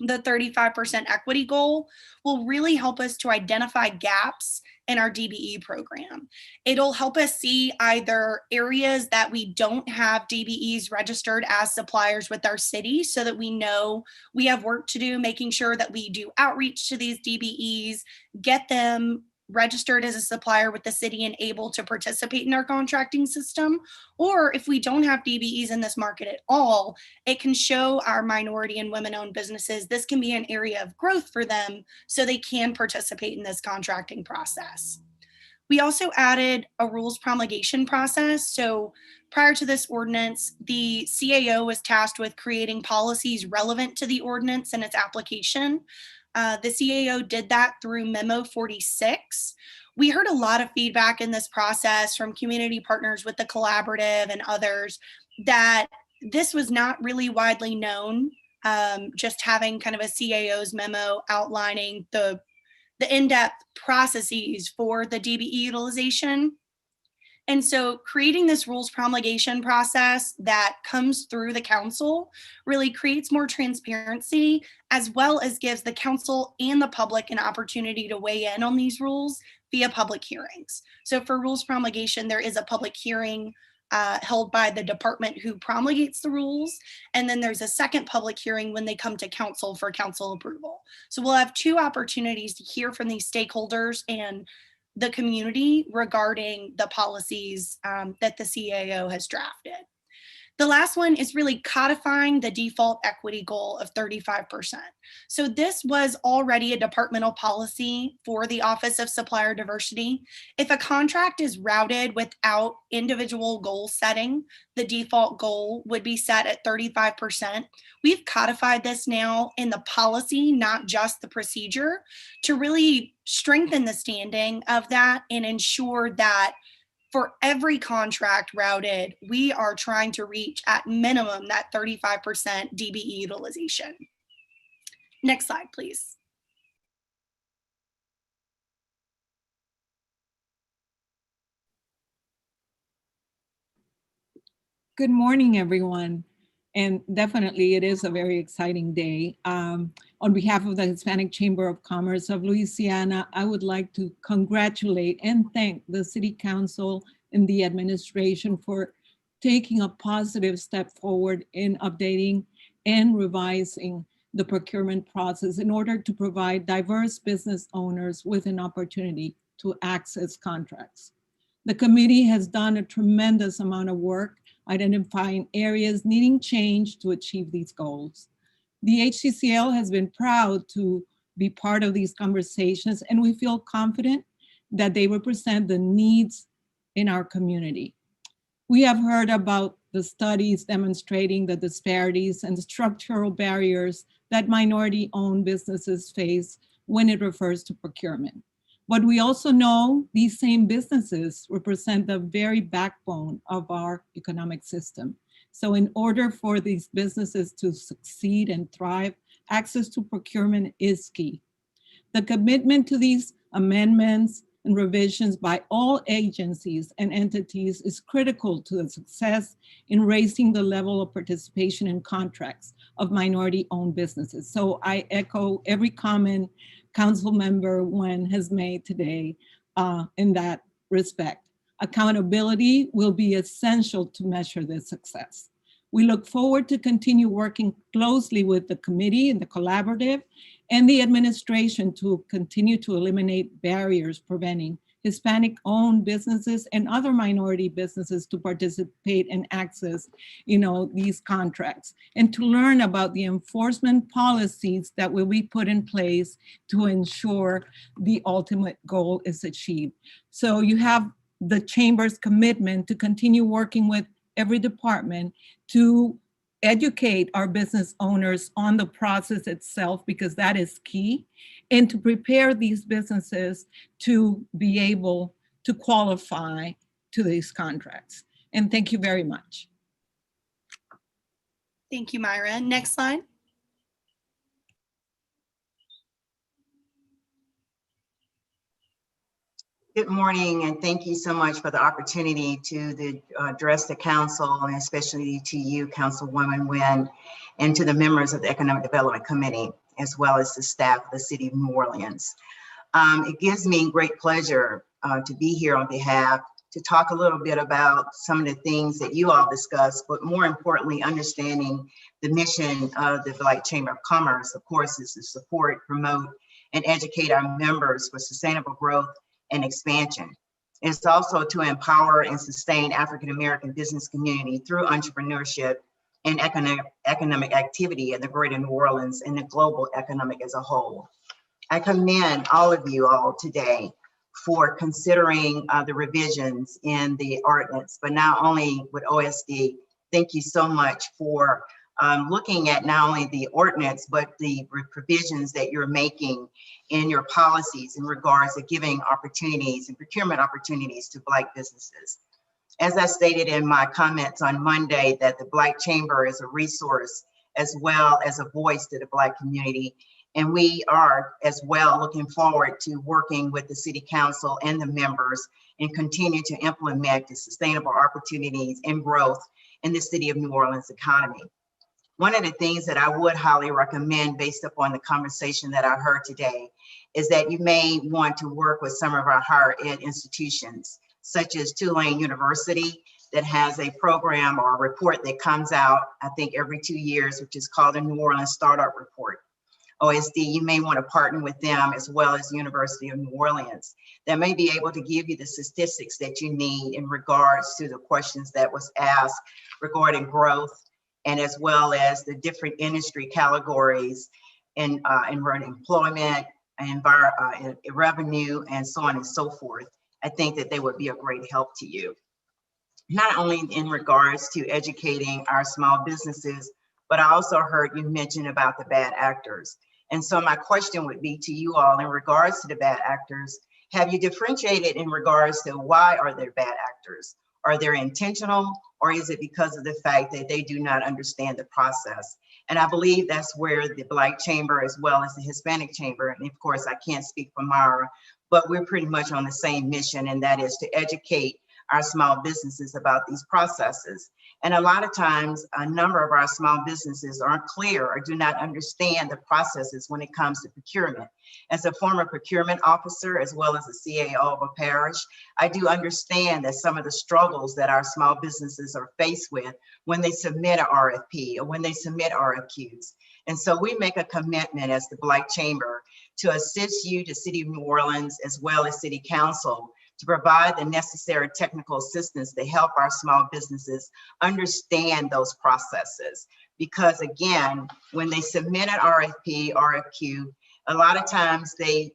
[SPEAKER 3] the 35% equity goal will really help us to identify gaps in our DBE program. It'll help us see either areas that we don't have DBEs registered as suppliers with our city so that we know we have work to do, making sure that we do outreach to these DBEs, get them registered as a supplier with the city and able to participate in our contracting system. Or if we don't have DBEs in this market at all, it can show our minority and women-owned businesses this can be an area of growth for them so they can participate in this contracting process. We also added a rules promulgation process. So prior to this ordinance, the CAO was tasked with creating policies relevant to the ordinance and its application. The CAO did that through Memo 46. We heard a lot of feedback in this process from community partners with the collaborative and others that this was not really widely known, just having kind of a CAO's memo outlining the in-depth processes for the DBE utilization. And so creating this rules promulgation process that comes through the council really creates more transparency, as well as gives the council and the public an opportunity to weigh in on these rules via public hearings. So for rules promulgation, there is a public hearing held by the department who promulgates the rules. And then there's a second public hearing when they come to council for council approval. So we'll have two opportunities to hear from these stakeholders and the community regarding the policies that the CAO has drafted. The last one is really codifying the default equity goal of 35%. So this was already a departmental policy for the Office of Supplier Diversity. If a contract is routed without individual goal setting, the default goal would be set at 35%. We've codified this now in the policy, not just the procedure, to really strengthen the standing of that and ensure that for every contract routed, we are trying to reach at minimum that 35% DBE utilization. Next slide, please.
[SPEAKER 11] Good morning, everyone. And definitely it is a very exciting day. On behalf of the Hispanic Chamber of Commerce of Louisiana, I would like to congratulate and thank the City Council and the administration for taking a positive step forward in updating and revising the procurement process in order to provide diverse business owners with an opportunity to access contracts. The committee has done a tremendous amount of work identifying areas needing change to achieve these goals. The HCCL has been proud to be part of these conversations, and we feel confident that they represent the needs in our community. We have heard about the studies demonstrating the disparities and structural barriers that minority-owned businesses face when it refers to procurement. But we also know these same businesses represent the very backbone of our economic system. So in order for these businesses to succeed and thrive, access to procurement is key. The commitment to these amendments and revisions by all agencies and entities is critical to the success in raising the level of participation in contracts of minority-owned businesses. So I echo every comment Council Member Nguyen has made today in that respect. Accountability will be essential to measure this success. We look forward to continue working closely with the committee and the collaborative and the administration to continue to eliminate barriers preventing Hispanic-owned businesses and other minority businesses to participate and access, these contracts, and to learn about the enforcement policies that will be put in place to ensure the ultimate goal is achieved. So you have the Chamber's commitment to continue working with every department to educate our business owners on the process itself, because that is key, and to prepare these businesses to be able to qualify to these contracts. And thank you very much.
[SPEAKER 3] Thank you, Myra. Next slide.
[SPEAKER 12] Good morning, and thank you so much for the opportunity to address the council, and especially to you, Councilwoman Nguyen, and to the members of the Economic Development Committee, as well as the staff of the City of New Orleans. It gives me great pleasure to be here on behalf to talk a little bit about some of the things that you all discussed, but more importantly, understanding the mission of the Black Chamber of Commerce, of course, is to support, promote, and educate our members for sustainable growth and expansion. It's also to empower and sustain African-American business community through entrepreneurship and economic activity in the greater New Orleans and the global economic as a whole. I commend all of you all today for considering the revisions in the ordinance, but not only with OSD, thank you so much for looking at not only the ordinance, but the provisions that you're making in your policies in regards to giving opportunities and procurement opportunities to Black businesses. As I stated in my comments on Monday, that the Black Chamber is a resource as well as a voice to the Black community. And we are as well looking forward to working with the City Council and the members and continue to implement the sustainable opportunities and growth in the City of New Orleans economy. One of the things that I would highly recommend based upon the conversation that I heard today is that you may want to work with some of our higher ed institutions, such as Tulane University, that has a program or a report that comes out, I think every 2 years, which is called the New Orleans Startup Report. OSD, you may want to partner with them as well as University of New Orleans that may be able to give you the statistics that you need in regards to the questions that was asked regarding growth, and as well as the different industry categories in employment, revenue, and so on and so forth. I think that they would be a great help to you, not only in regards to educating our small businesses, but I also heard you mention about the bad actors. And so my question would be to you all in regards to the bad actors, have you differentiated in regards to why are there bad actors? Are they intentional, or is it because of the fact that they do not understand the process? And I believe that's where the Black Chamber as well as the Hispanic Chamber, and of course I can't speak for Mara, but we're pretty much on the same mission, and that is to educate our small businesses about these processes. And a lot of times, a number of our small businesses aren't clear or do not understand the processes when it comes to procurement. As a former procurement officer, as well as a CAO of a parish, I do understand that some of the struggles that our small businesses are faced with when they submit an RFP or when they submit RFQs. And so we make a commitment as the Black Chamber to assist you, the City of New Orleans, as well as City Council, to provide the necessary technical assistance to help our small businesses understand those processes. Because again, when they submit an RFP, RFQ, a lot of times they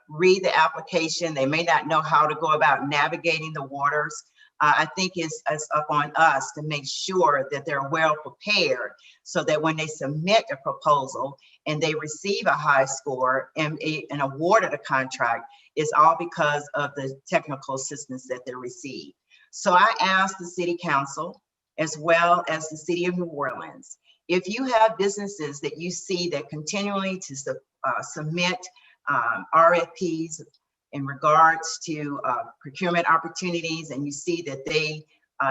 [SPEAKER 12] read the application, they may not know how to go about navigating the waters. I think it's up on us to make sure that they're well prepared so that when they submit a proposal and they receive a high score and awarded a contract, it's all because of the technical assistance that they receive. So I asked the City Council as well as the City of New Orleans, if you have businesses that you see that continually to submit RFPs in regards to procurement opportunities, and you see that they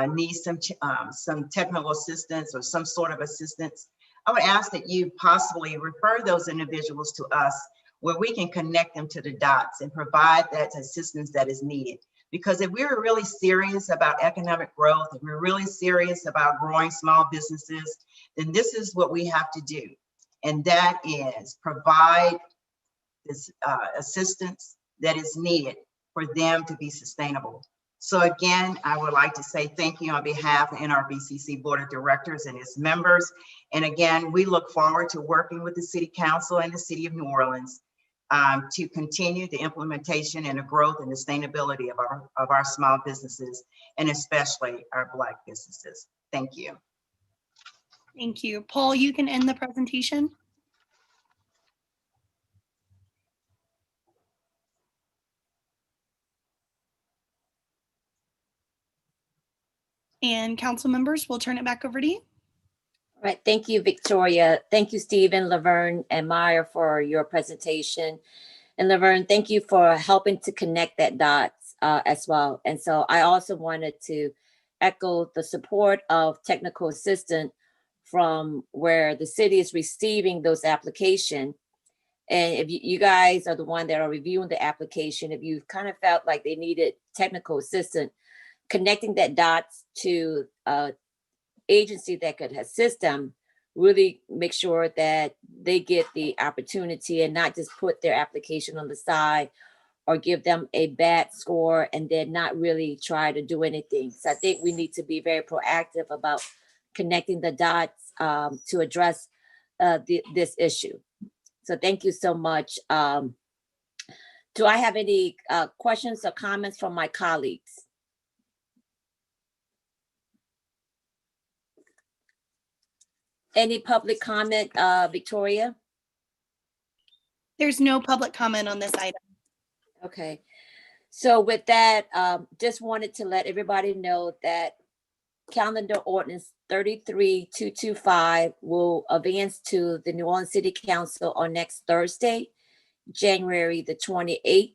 [SPEAKER 12] need some technical assistance or some sort of assistance, I would ask that you possibly refer those individuals to us where we can connect them to the dots and provide that assistance that is needed. Because if we're really serious about economic growth, if we're really serious about growing small businesses, then this is what we have to do. And that is provide this assistance that is needed for them to be sustainable. So again, I would like to say thank you on behalf of NRBCC Board of Directors and its members. And again, we look forward to working with the City Council and the City of New Orleans to continue the implementation and the growth and sustainability of our small businesses, and especially our Black businesses. Thank you.
[SPEAKER 3] Thank you. Paul, you can end the presentation. And council members, we'll turn it back over to you.
[SPEAKER 1] All right, thank you, Victoria. Thank you, Stephen, Laverne, and Meyer for your presentation. And Laverne, thank you for helping to connect that dots as well. And so I also wanted to echo the support of technical assistance from where the city is receiving those applications. And if you guys are the one that are reviewing the application, if you kind of felt like they needed technical assistance, connecting that dots to agency that could assist them, really make sure that they get the opportunity and not just put their application on the side or give them a bad score and then not really try to do anything. So I think we need to be very proactive about connecting the dots to address this issue. So thank you so much. Do I have any questions or comments from my colleagues? Any public comment, Victoria?
[SPEAKER 3] There's no public comment on this item.
[SPEAKER 1] Okay. So with that, just wanted to let everybody know that calendar ordinance 33225 will advance to the New Orleans City Council on next Thursday, January the 28th.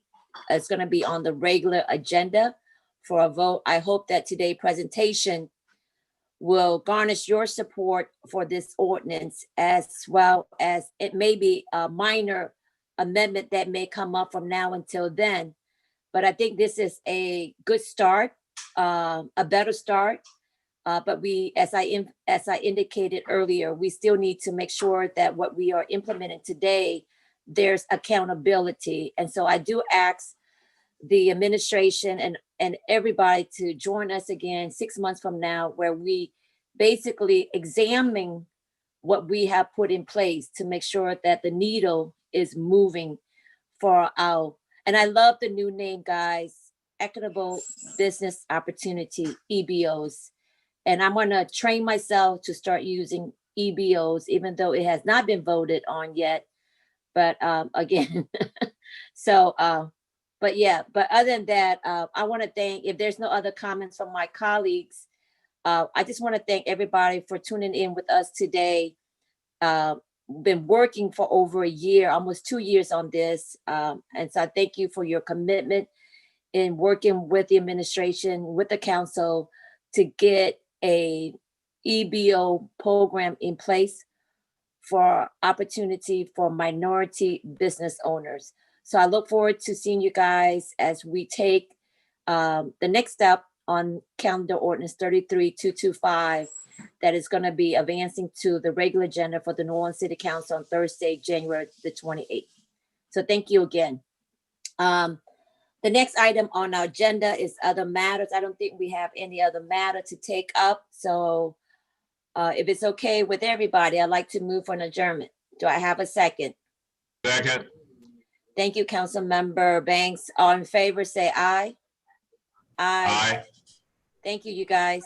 [SPEAKER 1] It's going to be on the regular agenda for a vote. I hope that today's presentation will garnish your support for this ordinance, as well as it may be a minor amendment that may come up from now until then. But I think this is a good start, a better start. But we, as I indicated earlier, we still need to make sure that what we are implementing today, there's accountability. And so I do ask the administration and everybody to join us again 6 months from now, where we basically examine what we have put in place to make sure that the needle is moving for our, and I love the new name, guys, Equitable Business Opportunity, EBOs. And I'm going to train myself to start using EBOs, even though it has not been voted on yet. But again, so, but yeah, but other than that, I want to thank, if there's no other comments from my colleagues, I just want to thank everybody for tuning in with us today. Been working for over a year, almost 2 years on this. And so I thank you for your commitment in working with the administration, with the council to get a EBO program in place for opportunity for minority business owners. So I look forward to seeing you guys as we take the next step on calendar ordinance 33225 that is going to be advancing to the regular agenda for the New Orleans City Council on Thursday, January the 28th. So thank you again. The next item on our agenda is other matters. I don't think we have any other matter to take up. So if it's okay with everybody, I'd like to move for an adjournment. Do I have a second?
[SPEAKER 6] Second.
[SPEAKER 1] Thank you, Councilmember Banks. All in favor, say aye.
[SPEAKER 6] Aye.
[SPEAKER 1] Thank you, you guys.